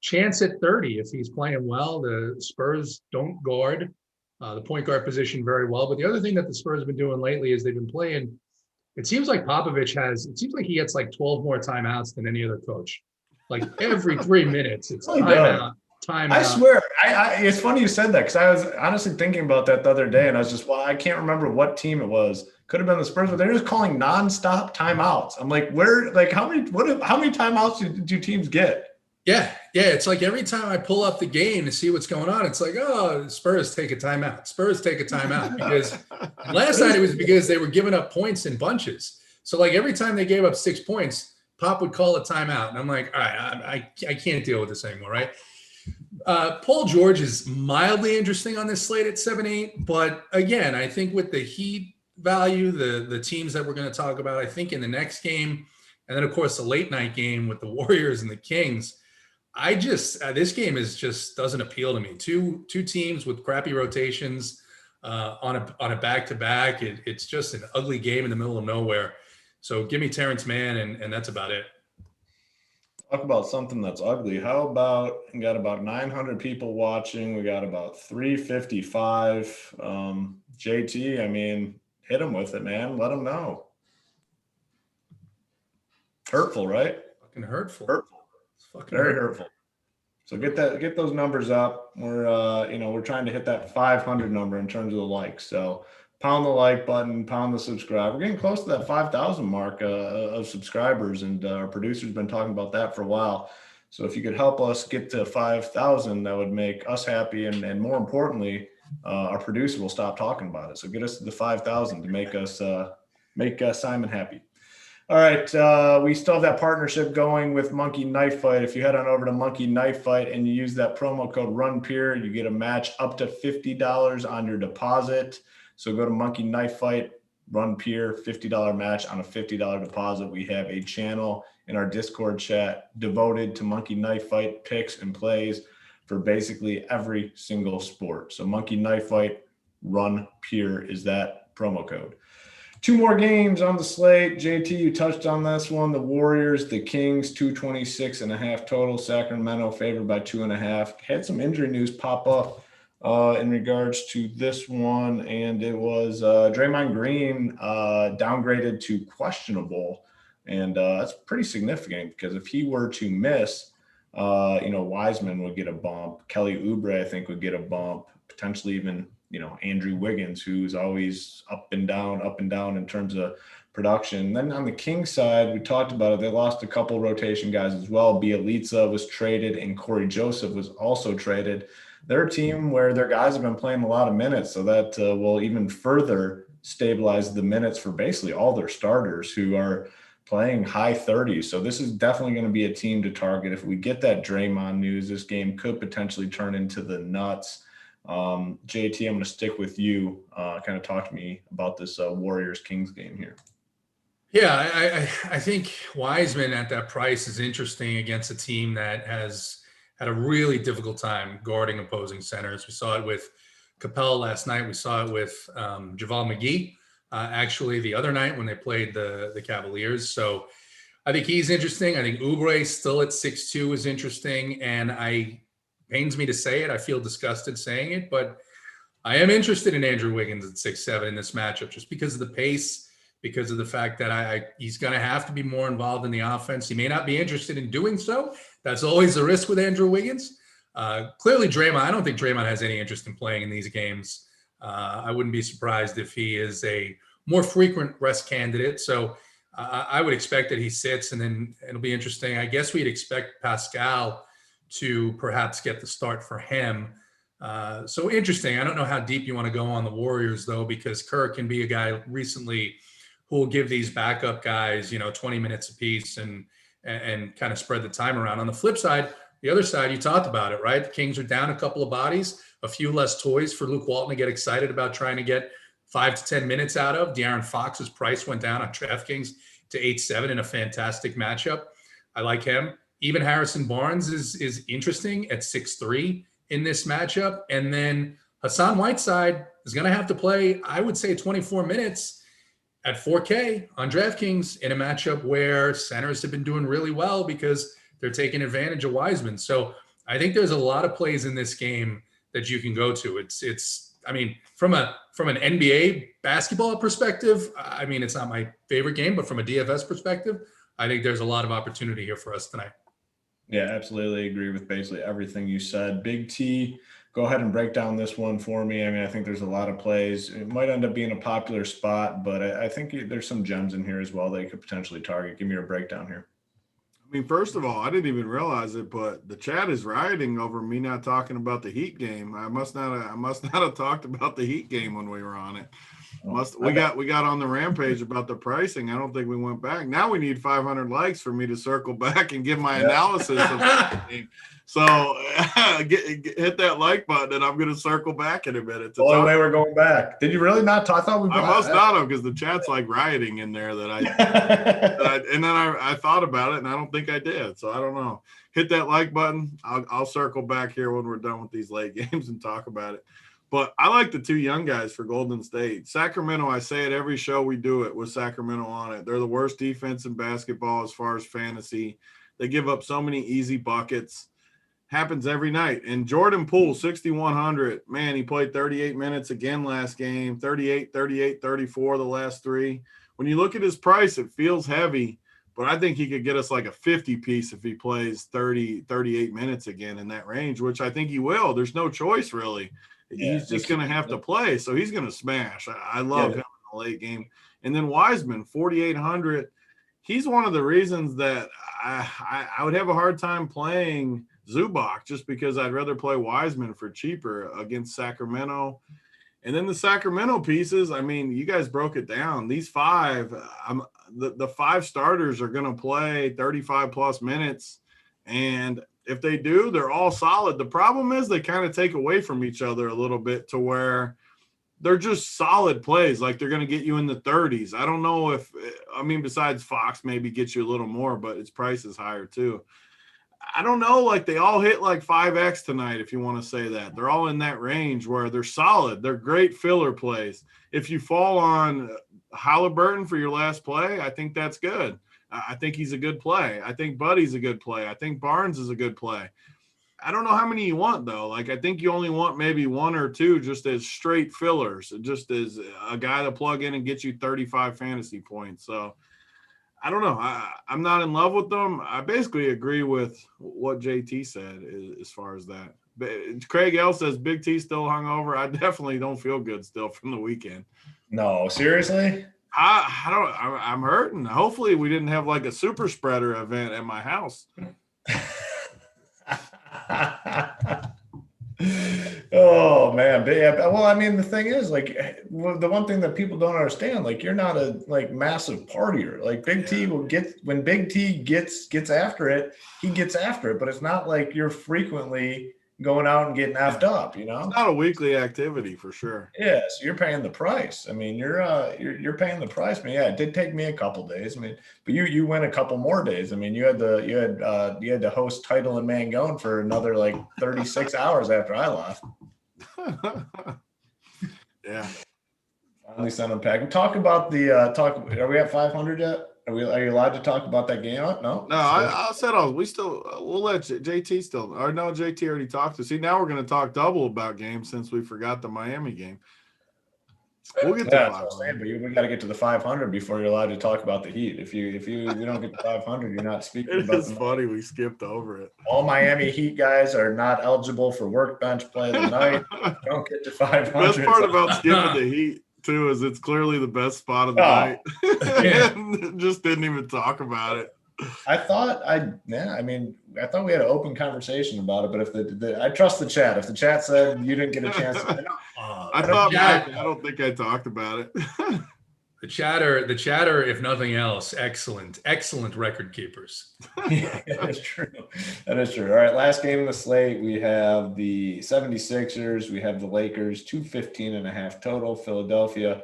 chance at 30 if he's playing well. The Spurs don't guard the point guard position very well. But the other thing that the Spurs have been doing lately is they've been playing. It seems like it seems like he gets like 12 more timeouts than any other coach. Like every 3 minutes, it's timeout. I swear, it's funny you said that because I was honestly thinking about that the other day, and I was just, I can't remember what team it was. Could have been the Spurs, but they're just calling nonstop timeouts. I'm like, how many timeouts do teams get? Yeah. It's like every time I pull up the game to see what's going on, it's like, oh, Spurs take a timeout. Spurs take a timeout. Because last night it was because they were giving up points in bunches. So like every time they gave up 6 points, Pop would call a timeout. And I'm like, all right, I can't deal with this anymore, right? Paul George is mildly interesting on this slate at 7-8. But again, I think with the Heat value, the teams that we're going to talk about, I think in the next game, and then of course the late night game with the Warriors and the Kings, this game doesn't appeal to me. Two teams with crappy rotations on a back-to-back. It's just an ugly game in the middle of nowhere. So give me Terrence Mann, and that's about it. Talk about something that's ugly. How about, we got about 900 people watching. We got about 355. JT, I mean, hit them with it, man. Let them know. Hurtful, right? Fucking hurtful. It's fucking very hurtful. So get those numbers up. We're trying to hit that 500 number in terms of the likes. So pound the like button, pound the subscribe. We're getting close to that 5,000 mark of subscribers, and our producer's been talking about that for a while. So if you could help us get to 5,000, that would make us happy, and more importantly, our producer will stop talking about it. So get us to the 5,000 to make Simon happy. All right, we still have that partnership going with Monkey Knife Fight. If you head on over to Monkey Knife Fight and you use that promo code RUNPEER, you get a match up to $50 on your deposit. So go to Monkey Knife Fight, RUNPEER, $50 match on a $50 deposit. We have a channel in our Discord chat devoted to Monkey Knife Fight picks and plays for basically every single sport. So Monkey Knife Fight, RUNPEER is that promo code. 2 more games on the slate. JT, you touched on this one. The Warriors, the Kings, 226.5 total. Sacramento favored by 2.5. Had some injury news pop up in regards to this one, and it was Draymond Green downgraded to questionable, and that's pretty significant because if he were to miss, Wiseman would get a bump. Kelly Oubre, I think, would get a bump, potentially even Andrew Wiggins, who's always up and down in terms of production. Then on the Kings side, we talked about it. They lost a couple rotation guys as well. Bielitsa was traded and Corey Joseph was also traded. They're a team where their guys have been playing a lot of minutes, so that will even further stabilize the minutes for basically all their starters who are playing high 30s. So this is definitely going to be a team to target. If we get that Draymond news, this game could potentially turn into the nuts. JT, I'm going to stick with you. Kind of talk to me about this Warriors-Kings game here. Yeah, I think Wiseman at that price is interesting against a team that has had a really difficult time guarding opposing centers. We saw it with Capella last night. We saw it with JaVale McGee actually the other night when they played the Cavaliers. So I think he's interesting. I think Oubre still at 6'2" is interesting, and pains me to say it. I feel disgusted saying it, but I am interested in Andrew Wiggins at 6'7" in this matchup just because of the pace, because of the fact that he's going to have to be more involved in the offense. He may not be interested in doing so. That's always a risk with Andrew Wiggins. Clearly, Draymond, I don't think Draymond has any interest in playing in these games. I wouldn't be surprised if he is a more frequent rest candidate. So I would expect that he sits, and then it'll be interesting. I guess we'd expect Pascal to perhaps get the start for him. So interesting. I don't know how deep you want to go on the Warriors, though, because Kerr can be a guy recently who will give these backup guys, 20 minutes apiece and kind of spread the time around. On the flip side, the other side, you talked about it, right? The Kings are down a couple of bodies, a few less toys for Luke Walton to get excited about trying to get 5 to 10 minutes out of. De'Aaron Fox's price went down on DraftKings to 8.7 in a fantastic matchup. I like him. even Harrison Barnes is interesting at 6'3" in this matchup. And then Hassan Whiteside is going to have to play, I would say, 24 minutes at 4K on DraftKings in a matchup where centers have been doing really well because they're taking advantage of Wiseman. So I think there's a lot of plays in this game that you can go to. It's I mean, from an NBA basketball perspective, I mean, it's not my favorite game, but from a DFS perspective, I think there's a lot of opportunity here for us tonight. Yeah, absolutely agree with basically everything you said. Big T, go ahead and break down this one for me. I mean, I think there's a lot of plays. It might end up being a popular spot, but I think there's some gems in here as well that you could potentially target. Give me your breakdown here. I mean, first of all, I didn't even realize it, but the chat is rioting over me not talking about the Heat game. I must not have talked about the Heat game when we were on it. We got on the rampage about the pricing. I don't think we went back. Now we need 500 likes for me to circle back and give my analysis of the game. So hit that like button, and I'm going to circle back in a minute. The only way we're going back. Did you really not talk? I thought we. I must not have, because the chat's like rioting in there and then I thought about it, and I don't think I did. So I don't know. Hit that like button. I'll circle back here when we're done with these late games and talk about it. But I like the two young guys for Golden State. Sacramento, I say it every show we do it with Sacramento on it. They're the worst defense in basketball as far as fantasy. They give up so many easy buckets. Happens every night. And Jordan Poole, 6,100. Man, he played 38 minutes again last game, 38, 34 the last three. When you look at his price, it feels heavy, but I think he could get us like a 50 piece if he plays 38 minutes again in that range, which I think he will. There's no choice, really. Yeah, he's just going to have to play, so he's going to smash. I love him in the late game. And then Wiseman, 4,800. He's one of the reasons that I would have a hard time playing Zubac, just because I'd rather play Wiseman for cheaper against Sacramento. And then the Sacramento pieces, I mean, you guys broke it down. These five, the five starters are going to play 35-plus minutes, and if they do, they're all solid. The problem is they kind of take away from each other a little bit to where they're just solid plays. Like they're going to get you in the 30s. I don't know besides Fox maybe gets you a little more, but its price is higher too. I don't know. Like they all hit like 5X tonight, if you want to say that. They're all in that range where they're solid. They're great filler plays. If you fall on Halliburton for your last play, I think that's good. I think he's a good play. I think Buddy's a good play. I think Barnes is a good play. I don't know how many you want, though. Like, I think you only want maybe one or two just as straight fillers, just as a guy to plug in and get you 35 fantasy points. So, I don't know. I'm not in love with them. I basically agree with what JT said as far as that. But Craig L says Big T still hungover. I definitely don't feel good still from the weekend. No, seriously? I'm hurting. Hopefully we didn't have like a super spreader event at my house. Oh man. But yeah, well, I mean, the thing is, like, the one thing that people don't understand, like, you're not a massive partier. Like Big T will get, when Big T gets after it, he gets after it, but it's not like you're frequently going out and getting effed up, you know? It's not a weekly activity for sure. Yeah, so you're paying the price. I mean, you're paying the price. I mean, yeah, it did take me a couple days. I mean, but you went a couple more days. I mean, you had to host Title and Mangone for another like 36 hours after I left. Yeah. Finally sent them back. Talk about are we at 500 yet? Are you allowed to talk about that game? No. I said we'll let JT still. Or no, JT already talked to. See, now we're going to talk double about games since we forgot the Miami game. We'll get to 500. But we got to get to the 500 before you're allowed to talk about the Heat. If you don't get to 500, you're not speaking about. It's funny we skipped over it. All Miami Heat guys are not eligible for workbench play of the night. Don't get to 500. The best part about skipping the Heat too is it's clearly the best spot of the night. And just didn't even talk about it. I thought we had an open conversation about it, but if I trust the chat. If the chat said you didn't get a chance, I don't think I talked about it. The chatter, if nothing else, excellent record keepers. Yeah, that is true. All right, last game of the slate, we have the 76ers, we have the Lakers, 215.5 total. Philadelphia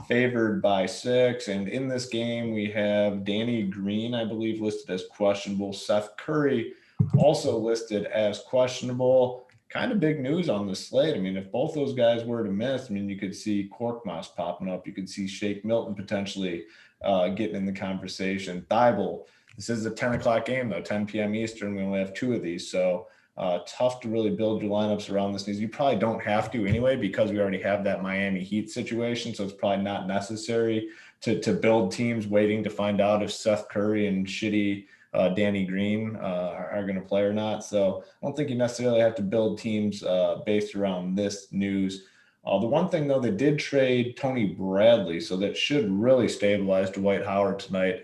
favored by 6. And in this game, we have Danny Green, I believe, listed as questionable. Seth Curry also listed as questionable. Kind of big news on the slate. I mean, if both those guys were to miss, I mean, you could see Korkmaz popping up. You could see Shake Milton potentially getting in the conversation. Thibault. This is a 10 o'clock game, though, 10 p.m. Eastern. We only have 2 of these. So tough to really build your lineups around this news. You probably don't have to anyway, because we already have that Miami Heat situation. So it's probably not necessary to build teams waiting to find out if Seth Curry and shitty Danny Green are going to play or not. So I don't think you necessarily have to build teams based around this news. The one thing, though, they did trade Tony Bradley, so that should really stabilize Dwight Howard tonight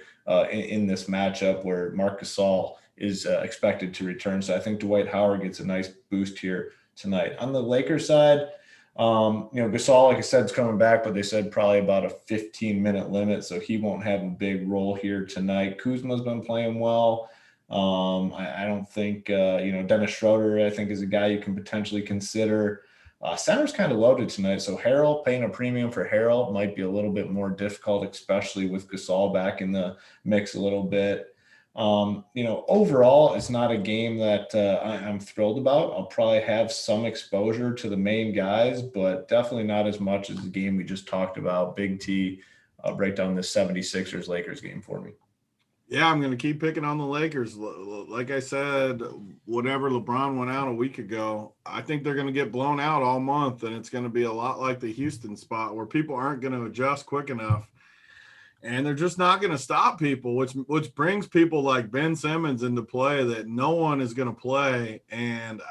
in this matchup where Marc Gasol is expected to return. So I think Dwight Howard gets a nice boost here tonight. On the Lakers side, Gasol, like I said, is coming back, but they said probably about a 15-minute limit, so he won't have a big role here tonight. Kuzma's been playing well. I don't think, Dennis Schroeder, I think, is a guy you can potentially consider. Center's kind of loaded tonight, so Harrell, paying a premium for Harrell might be a little bit more difficult, especially with Gasol back in the mix a little bit. Overall, it's not a game that I'm thrilled about. I'll probably have some exposure to the main guys, but definitely not as much as the game we just talked about. Big T, break down the 76ers Lakers game for me. Yeah, I'm going to keep picking on the Lakers. Like I said, whenever LeBron went out a week ago, I think they're going to get blown out all month, and it's going to be a lot like the Houston spot where people aren't going to adjust quick enough. And they're just not going to stop people, which brings people like Ben Simmons into play that no one is going to play. And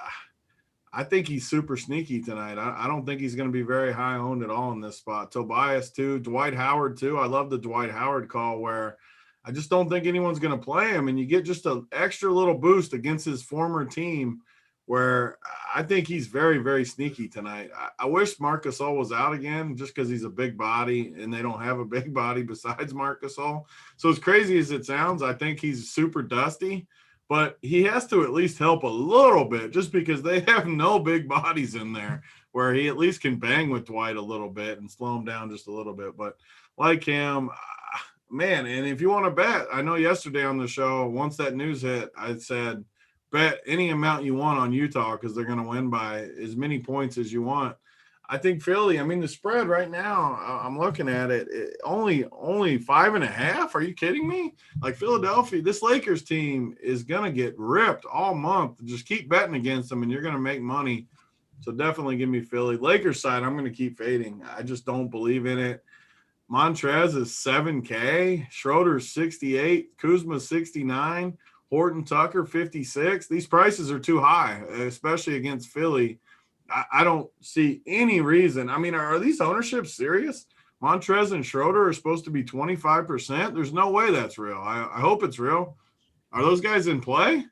I think he's super sneaky tonight. I don't think he's going to be very high owned at all in this spot. Tobias too, Dwight Howard too. I love the Dwight Howard call where I just don't think anyone's going to play him. And you get just an extra little boost against his former team where I think he's very, very sneaky tonight. I wish Marc Gasol was out again just because he's a big body and they don't have a big body besides Marc Gasol. So as crazy as it sounds, I think he's super dusty, but he has to at least help a little bit just because they have no big bodies in there where he at least can bang with Dwight a little bit and slow him down just a little bit. But like him, man, and if you want to bet, I know yesterday on the show, once that news hit, I said, bet any amount you want on Utah because they're going to win by as many points as you want. I think Philly, I mean, the spread right now, I'm looking at it, only 5.5. Are you kidding me? Like Philadelphia, this Lakers team is going to get ripped all month. Just keep betting against them and you're going to make money. So definitely give me Philly. Lakers side, I'm going to keep fading. I just don't believe in it. Montrez is 7K. Schroeder's 68. Kuzma's 69. Horton Tucker, 56. These prices are too high, especially against Philly. I don't see any reason. I mean, are these ownerships serious? Montrez and Schroeder are supposed to be 25%. There's no way that's real. I hope it's real. Are those guys in play?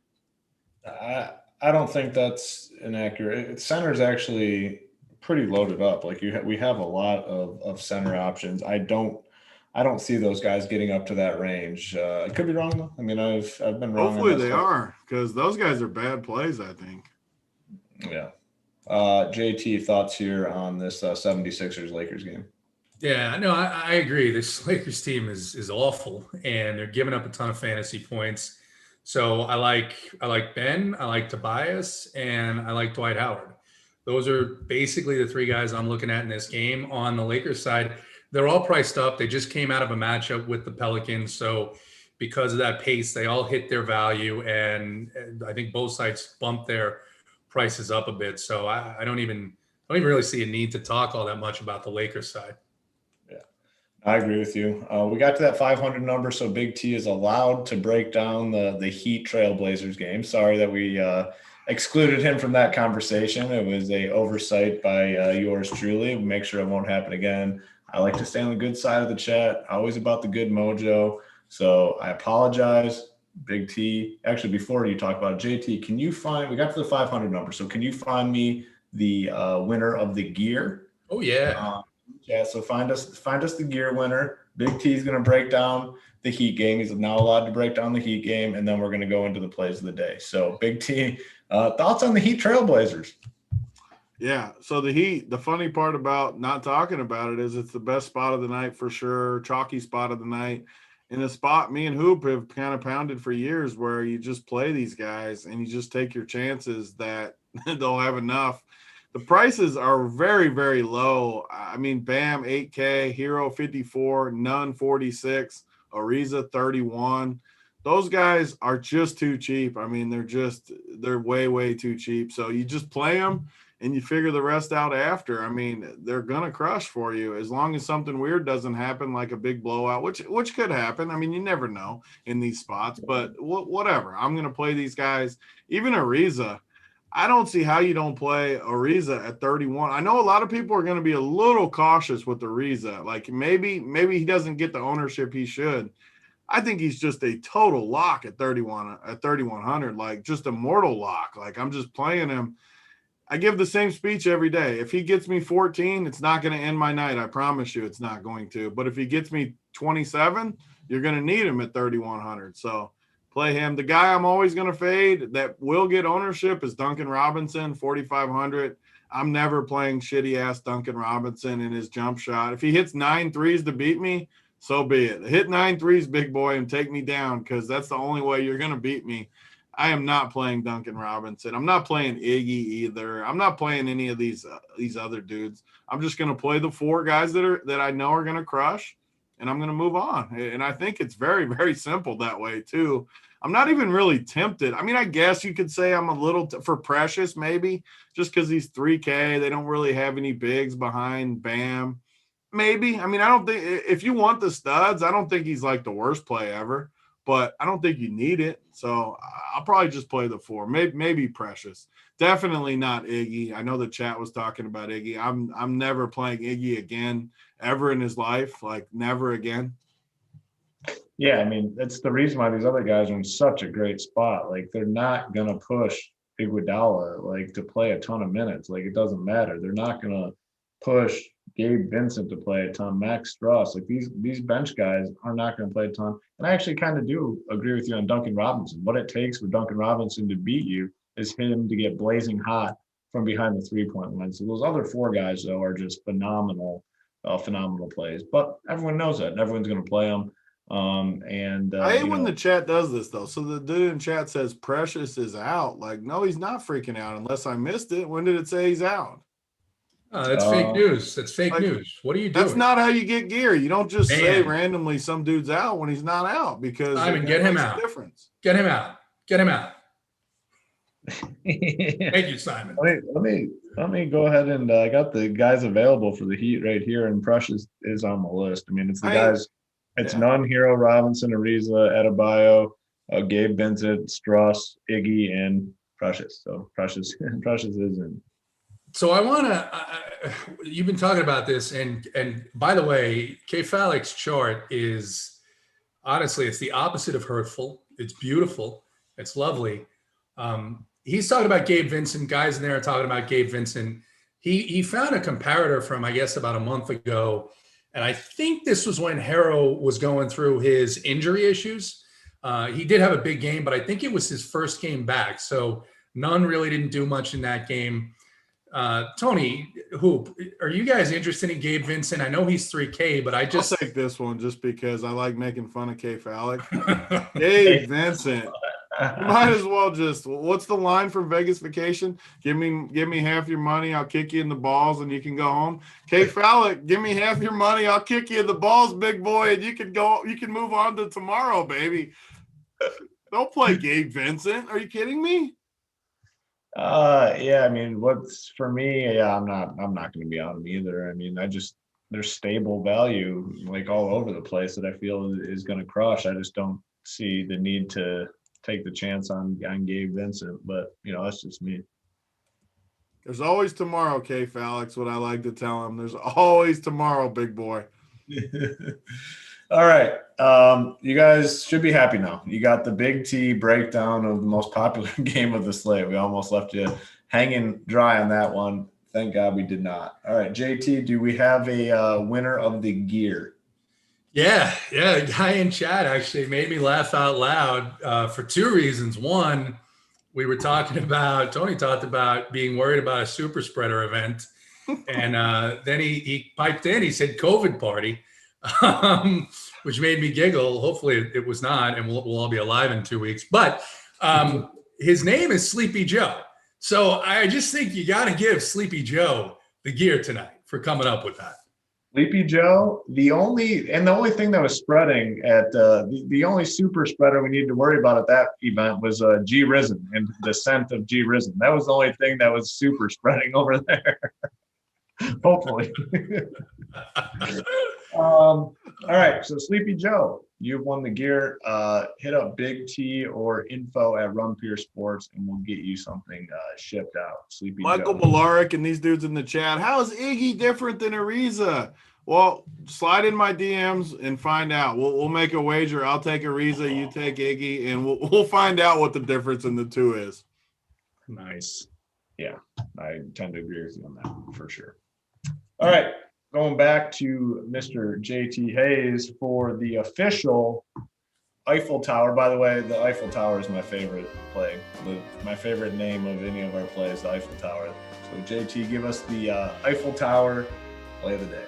I don't think that's inaccurate. Center's actually pretty loaded up. Like we have a lot of center options. I don't see those guys getting up to that range. I could be wrong though. I mean, I've been wrong. Hopefully they are, because those guys are bad plays, I think. Yeah. JT, thoughts here on this 76ers Lakers game? Yeah, no, I agree. This Lakers team is awful, and they're giving up a ton of fantasy points. So I like Ben, I like Tobias, and I like Dwight Howard. Those are basically the 3 guys I'm looking at in this game. On the Lakers side, they're all priced up. They just came out of a matchup with the Pelicans. So because of that pace, they all hit their value. And I think both sides bumped their prices up a bit. So I don't even really see a need to talk all that much about the Lakers side. Yeah, I agree with you. We got to that 500 number. So Big T is allowed to break down the Heat Trailblazers game. Sorry that we excluded him from that conversation. It was a oversight by yours truly. We'll make sure it won't happen again. I like to stay on the good side of the chat, always about the good mojo. So I apologize, Big T. Actually, before you talk about it, JT, can you find, we got to the 500 number. So can you find me the winner of the gear? Oh yeah. Yeah. So find us the gear winner. Big T is going to break down the Heat game. He's now allowed to break down the Heat game. And then we're going to go into the plays of the day. So Big T, thoughts on the Heat Trailblazers? Yeah. So the Heat, the funny part about not talking about it is it's the best spot of the night for sure. Chalky spot of the night. In a spot me and Hoop have kind of pounded for years where you just play these guys and you just take your chances that they'll have enough. The prices are very, very low. I mean, Bam, 8K, Hero 54, Nunn 46, Ariza 31. Those guys are just too cheap. I mean, they're way, way too cheap. So you just play them and you figure the rest out after. I mean, they're gonna crush for you as long as something weird doesn't happen, like a big blowout, which could happen. I mean, you never know in these spots, but whatever. I'm gonna play these guys. Even Ariza, I don't see how you don't play Ariza at 31. I know a lot of people are going to be a little cautious with Ariza. Like maybe he doesn't get the ownership he should. I think he's just a total lock at 3,100, like just a mortal lock. Like I'm just playing him. I give the same speech every day. If he gets me 14, it's not going to end my night. I promise you it's not going to. But if he gets me 27, you're going to need him at 3,100. So play him. The guy I'm always going to fade that will get ownership is Duncan Robinson, 4,500. I'm never playing shitty-ass Duncan Robinson in his jump shot. If he hits 9 threes to beat me, so be it. Hit 9 threes, big boy, and take me down because that's the only way you're going to beat me. I am not playing Duncan Robinson. I'm not playing Iggy either. I'm not playing any of these other dudes. I'm just going to play the 4 guys that I know are going to crush, and I'm going to move on. And I think it's very, very simple that way too. I'm not even really tempted. I mean, I guess you could say I'm a little for Precious maybe just because he's 3K. They don't really have any bigs behind Bam. Maybe. I mean, I don't think if you want the studs, I don't think he's like the worst play ever, but I don't think you need it. So I'll probably just play the 4, maybe Precious. Definitely not Iggy. I know the chat was talking about Iggy. I'm never playing Iggy again ever in his life, like never again. Yeah, I mean, that's the reason why these other guys are in such a great spot. Like, they're not going to push Iguodala, like, to play a ton of minutes. Like, it doesn't matter. They're not going to push Gabe Vincent to play a ton, Max Struss. Like, these bench guys are not going to play a ton. And I actually kind of do agree with you on Duncan Robinson. What it takes for Duncan Robinson to beat you is him to get blazing hot from behind the three-point line. So those other 4 guys, though, are just phenomenal plays. But everyone knows that, and everyone's going to play them. I hate when the chat does this though. So the dude in chat says Precious is out. Like, no, he's not freaking out unless I missed it. When did it say he's out? That's fake news. That's fake news. What are you doing? That's not how you get gear. You don't just say randomly some dude's out when he's not out because Simon, get him out. Difference. Get him out. Get him out. Thank you, Simon. Let me go ahead and I got the guys available for the Heat right here, and Precious is on the list. I mean, it's the guys. It's Nunn, Hero, Robinson, Ariza, Adebayo, Gabe Vincent, Struss, Iggy, and Precious. So Precious is in. So I want to. You've been talking about this, and by the way, K-Phalic's chart is honestly, it's the opposite of hurtful. It's beautiful. It's lovely. He's talking about Gabe Vincent. Guys in there are talking about Gabe Vincent. He found a comparator from, I guess, about a month ago. And I think this was when Harrow was going through his injury issues. He did have a big game, but I think it was his first game back. So Nunn really didn't do much in that game. Tony, Hoop, are you guys interested in Gabe Vincent? I know he's 3K, but I'll take this one just because I like making fun of K-Phalic. Gabe Vincent. You might as well just, what's the line from Vegas Vacation? Give me half your money, I'll kick you in the balls and you can go home. K-Phalic, give me half your money, I'll kick you in the balls, big boy, and you can move on to tomorrow, baby. Don't play Gabe Vincent. Are you kidding me? Yeah, I mean, what's for me, I'm not going to be on them either. I mean, there's stable value like all over the place that I feel is going to crush. I just don't see the need to take the chance on Gabe Vincent, but that's just me. There's always tomorrow, K-Phalic's what I like to tell him. There's always tomorrow, big boy. All right. You guys should be happy now. You got the Big T breakdown of the most popular game of the slate. We almost left you hanging dry on that one. Thank God we did not. All right, JT, do we have a winner of the gear? Yeah. A guy in chat actually made me laugh out loud for 2 reasons. One, were talking about, Tony talked about being worried about a super spreader event. And then he piped in, he said COVID party, which made me giggle. Hopefully it was not, and we'll all be alive in 2 weeks. But his name is Sleepy Joe. So I just think you got to give Sleepy Joe the gear tonight for coming up with that. Sleepy Joe, the only thing that was spreading at the only super spreader we needed to worry about at that event was G Risen and the scent of G Risen. That was the only thing that was super spreading over there. Hopefully. All right. So Sleepy Joe, you've won the gear. Hit up BigT or info@RunPeer Sports, and we'll get you something shipped out. Sleepy Michael Joe. Malaric and these dudes in the chat. How is Iggy different than Ariza? Well, slide in my DMs and find out. We'll make a wager. I'll take Ariza, you take Iggy, and we'll find out what the difference in the two is. Nice. Yeah, I tend to agree with you on that for sure. All right, going back to Mr. JT Hayes for the official Eiffel Tower. By the way, the Eiffel Tower is my favorite play. My favorite name of any of our plays, the Eiffel Tower. So JT, give us the Eiffel Tower play of the day.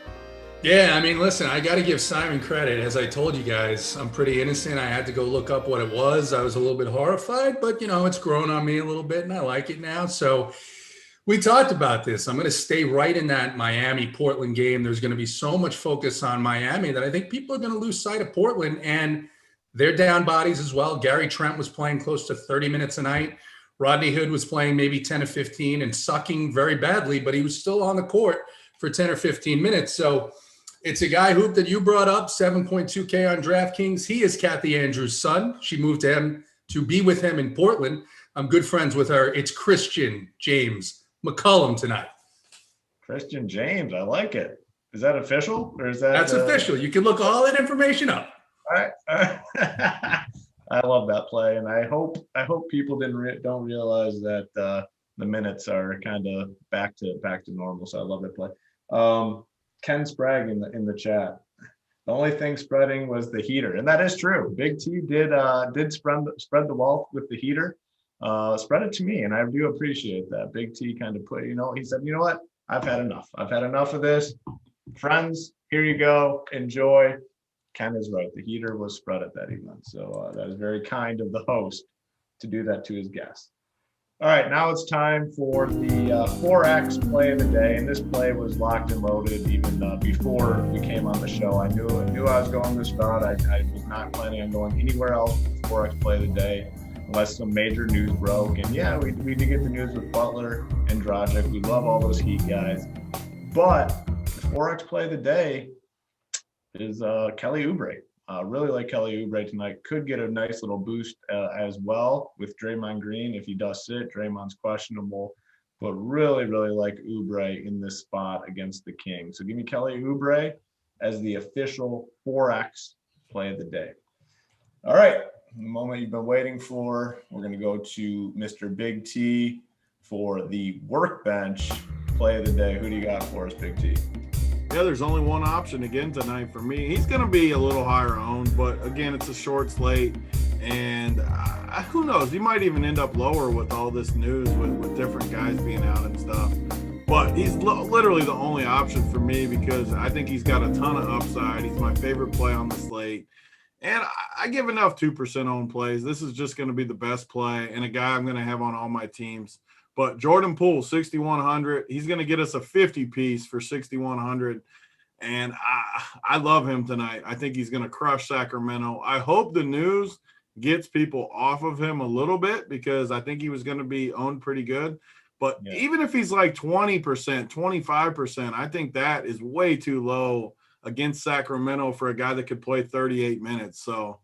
Yeah, I mean, listen, I got to give Simon credit. As I told you guys, I'm pretty innocent. I had to go look up what it was. I was a little bit horrified, but, it's grown on me a little bit, and I like it now. So we talked about this. I'm going to stay right in that Miami-Portland game. There's going to be so much focus on Miami that I think people are going to lose sight of Portland, and they're down bodies as well. Gary Trent was playing close to 30 minutes a night. Rodney Hood was playing maybe 10 to 15 and sucking very badly, but he was still on the court for 10 or 15 minutes. So it's a guy, Hoop, that you brought up, 7.2K on DraftKings. He is Kathy Andrews' son. She moved to him to be with him in Portland. I'm good friends with her. It's Christian James McCullum tonight. Christian James, I like it. Is that official, or is that? That's official. You can look all that information up. All right. I love that play, and I hope people don't realize that the minutes are kind of back to normal. So I love that play. Ken Sprague in the chat. The only thing spreading was the heater, and that is true. Big T did spread the wealth with the heater. Spread it to me, and I do appreciate that. Big T kind of put, he said, you know what? I've had enough. I've had enough of this. Friends, here you go. Enjoy. Ken is right. The heater was spread at that event. So that is very kind of the host to do that to his guests. All right, now it's time for the 4X play of the day. And this play was locked and loaded even before we came on the show. I knew I was going this route. I was not planning on going anywhere else with the 4X play of the day unless some major news broke. And yeah, we did get the news with Butler and Dragic. We love all those Heat guys. But the 4X play of the day is Kelly Oubre. Really like Kelly Oubre tonight. Could get a nice little boost as well with Draymond Green if he does sit. Draymond's questionable, but really, really like Oubre in this spot against the Kings. So give me Kelly Oubre as the official 4X play of the day. All right, the moment you've been waiting for. We're going to go to Mr. Big T for the workbench play of the day. Who do you got for us, Big T? Yeah, there's only one option again tonight for me. He's going to be a little higher owned, but again, it's a short slate. And who knows? He might even end up lower with all this news with different guys being out and stuff. But he's literally the only option for me because I think he's got a ton of upside. He's my favorite play on the slate. And I give enough 2% owned plays. This is just going to be the best play and a guy I'm going to have on all my teams. But Jordan Poole, 6,100. He's going to get us a 50 piece for 6,100. And I love him tonight. I think he's going to crush Sacramento. I hope the news gets people off of him a little bit because I think he was going to be owned pretty good. But even if he's like 20%, 25%, I think that is way too low against Sacramento for a guy that could play 38 minutes. So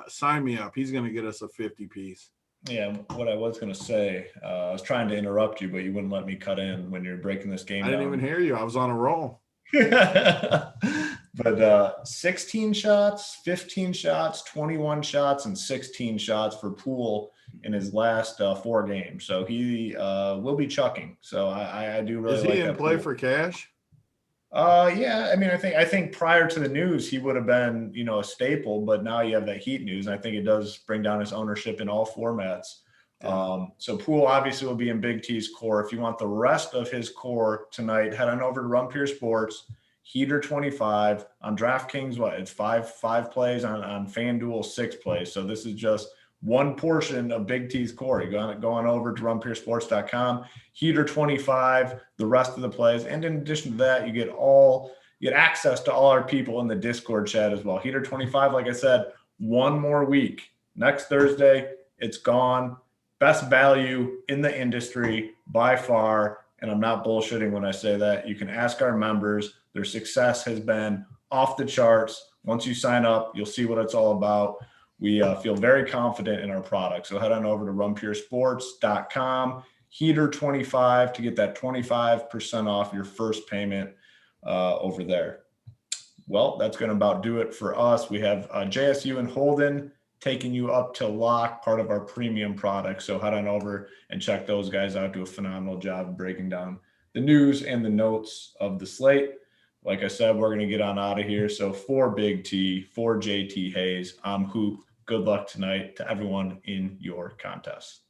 sign me up. He's going to get us a 50 piece. Yeah, what I was going to say, I was trying to interrupt you, but you wouldn't let me cut in when you're breaking this game down. I didn't even hear you. I was on a roll. But 16 shots, 15 shots, 21 shots, and 16 shots for Poole in his last 4 games. So he will be chucking. So I do really like that. Is he in play for cash? Yeah, I mean, I think prior to the news, he would have been, a staple, but now you have that Heat news. And I think it does bring down his ownership in all formats. So Poole obviously will be in Big T's core. If you want the rest of his core tonight, head on over to Run Pure Sports, Heater 25 on DraftKings. It's five plays on FanDuel, 6 plays. So this is just one portion of Big T's core. You go on over to runpuresports.com, Heater 25, the rest of the plays. And in addition to that, you get access to all our people in the Discord chat as well. Heater 25, like I said, one more week. Next Thursday, it's gone. Best value in the industry by far. And I'm not bullshitting when I say that. You can ask our members. Their success has been off the charts. Once you sign up, you'll see what it's all about. We feel very confident in our product. So head on over to runpuresports.com, Heater 25 to get that 25% off your first payment over there. Well, that's going to about do it for us. We have JSU and Holden taking you up to lock, part of our premium product. So head on over and check those guys out. Do a phenomenal job of breaking down the news and the notes of the slate. Like I said, we're going to get on out of here. So for Big T, for JT Hayes, I'm Hoop. Good luck tonight to everyone in your contest.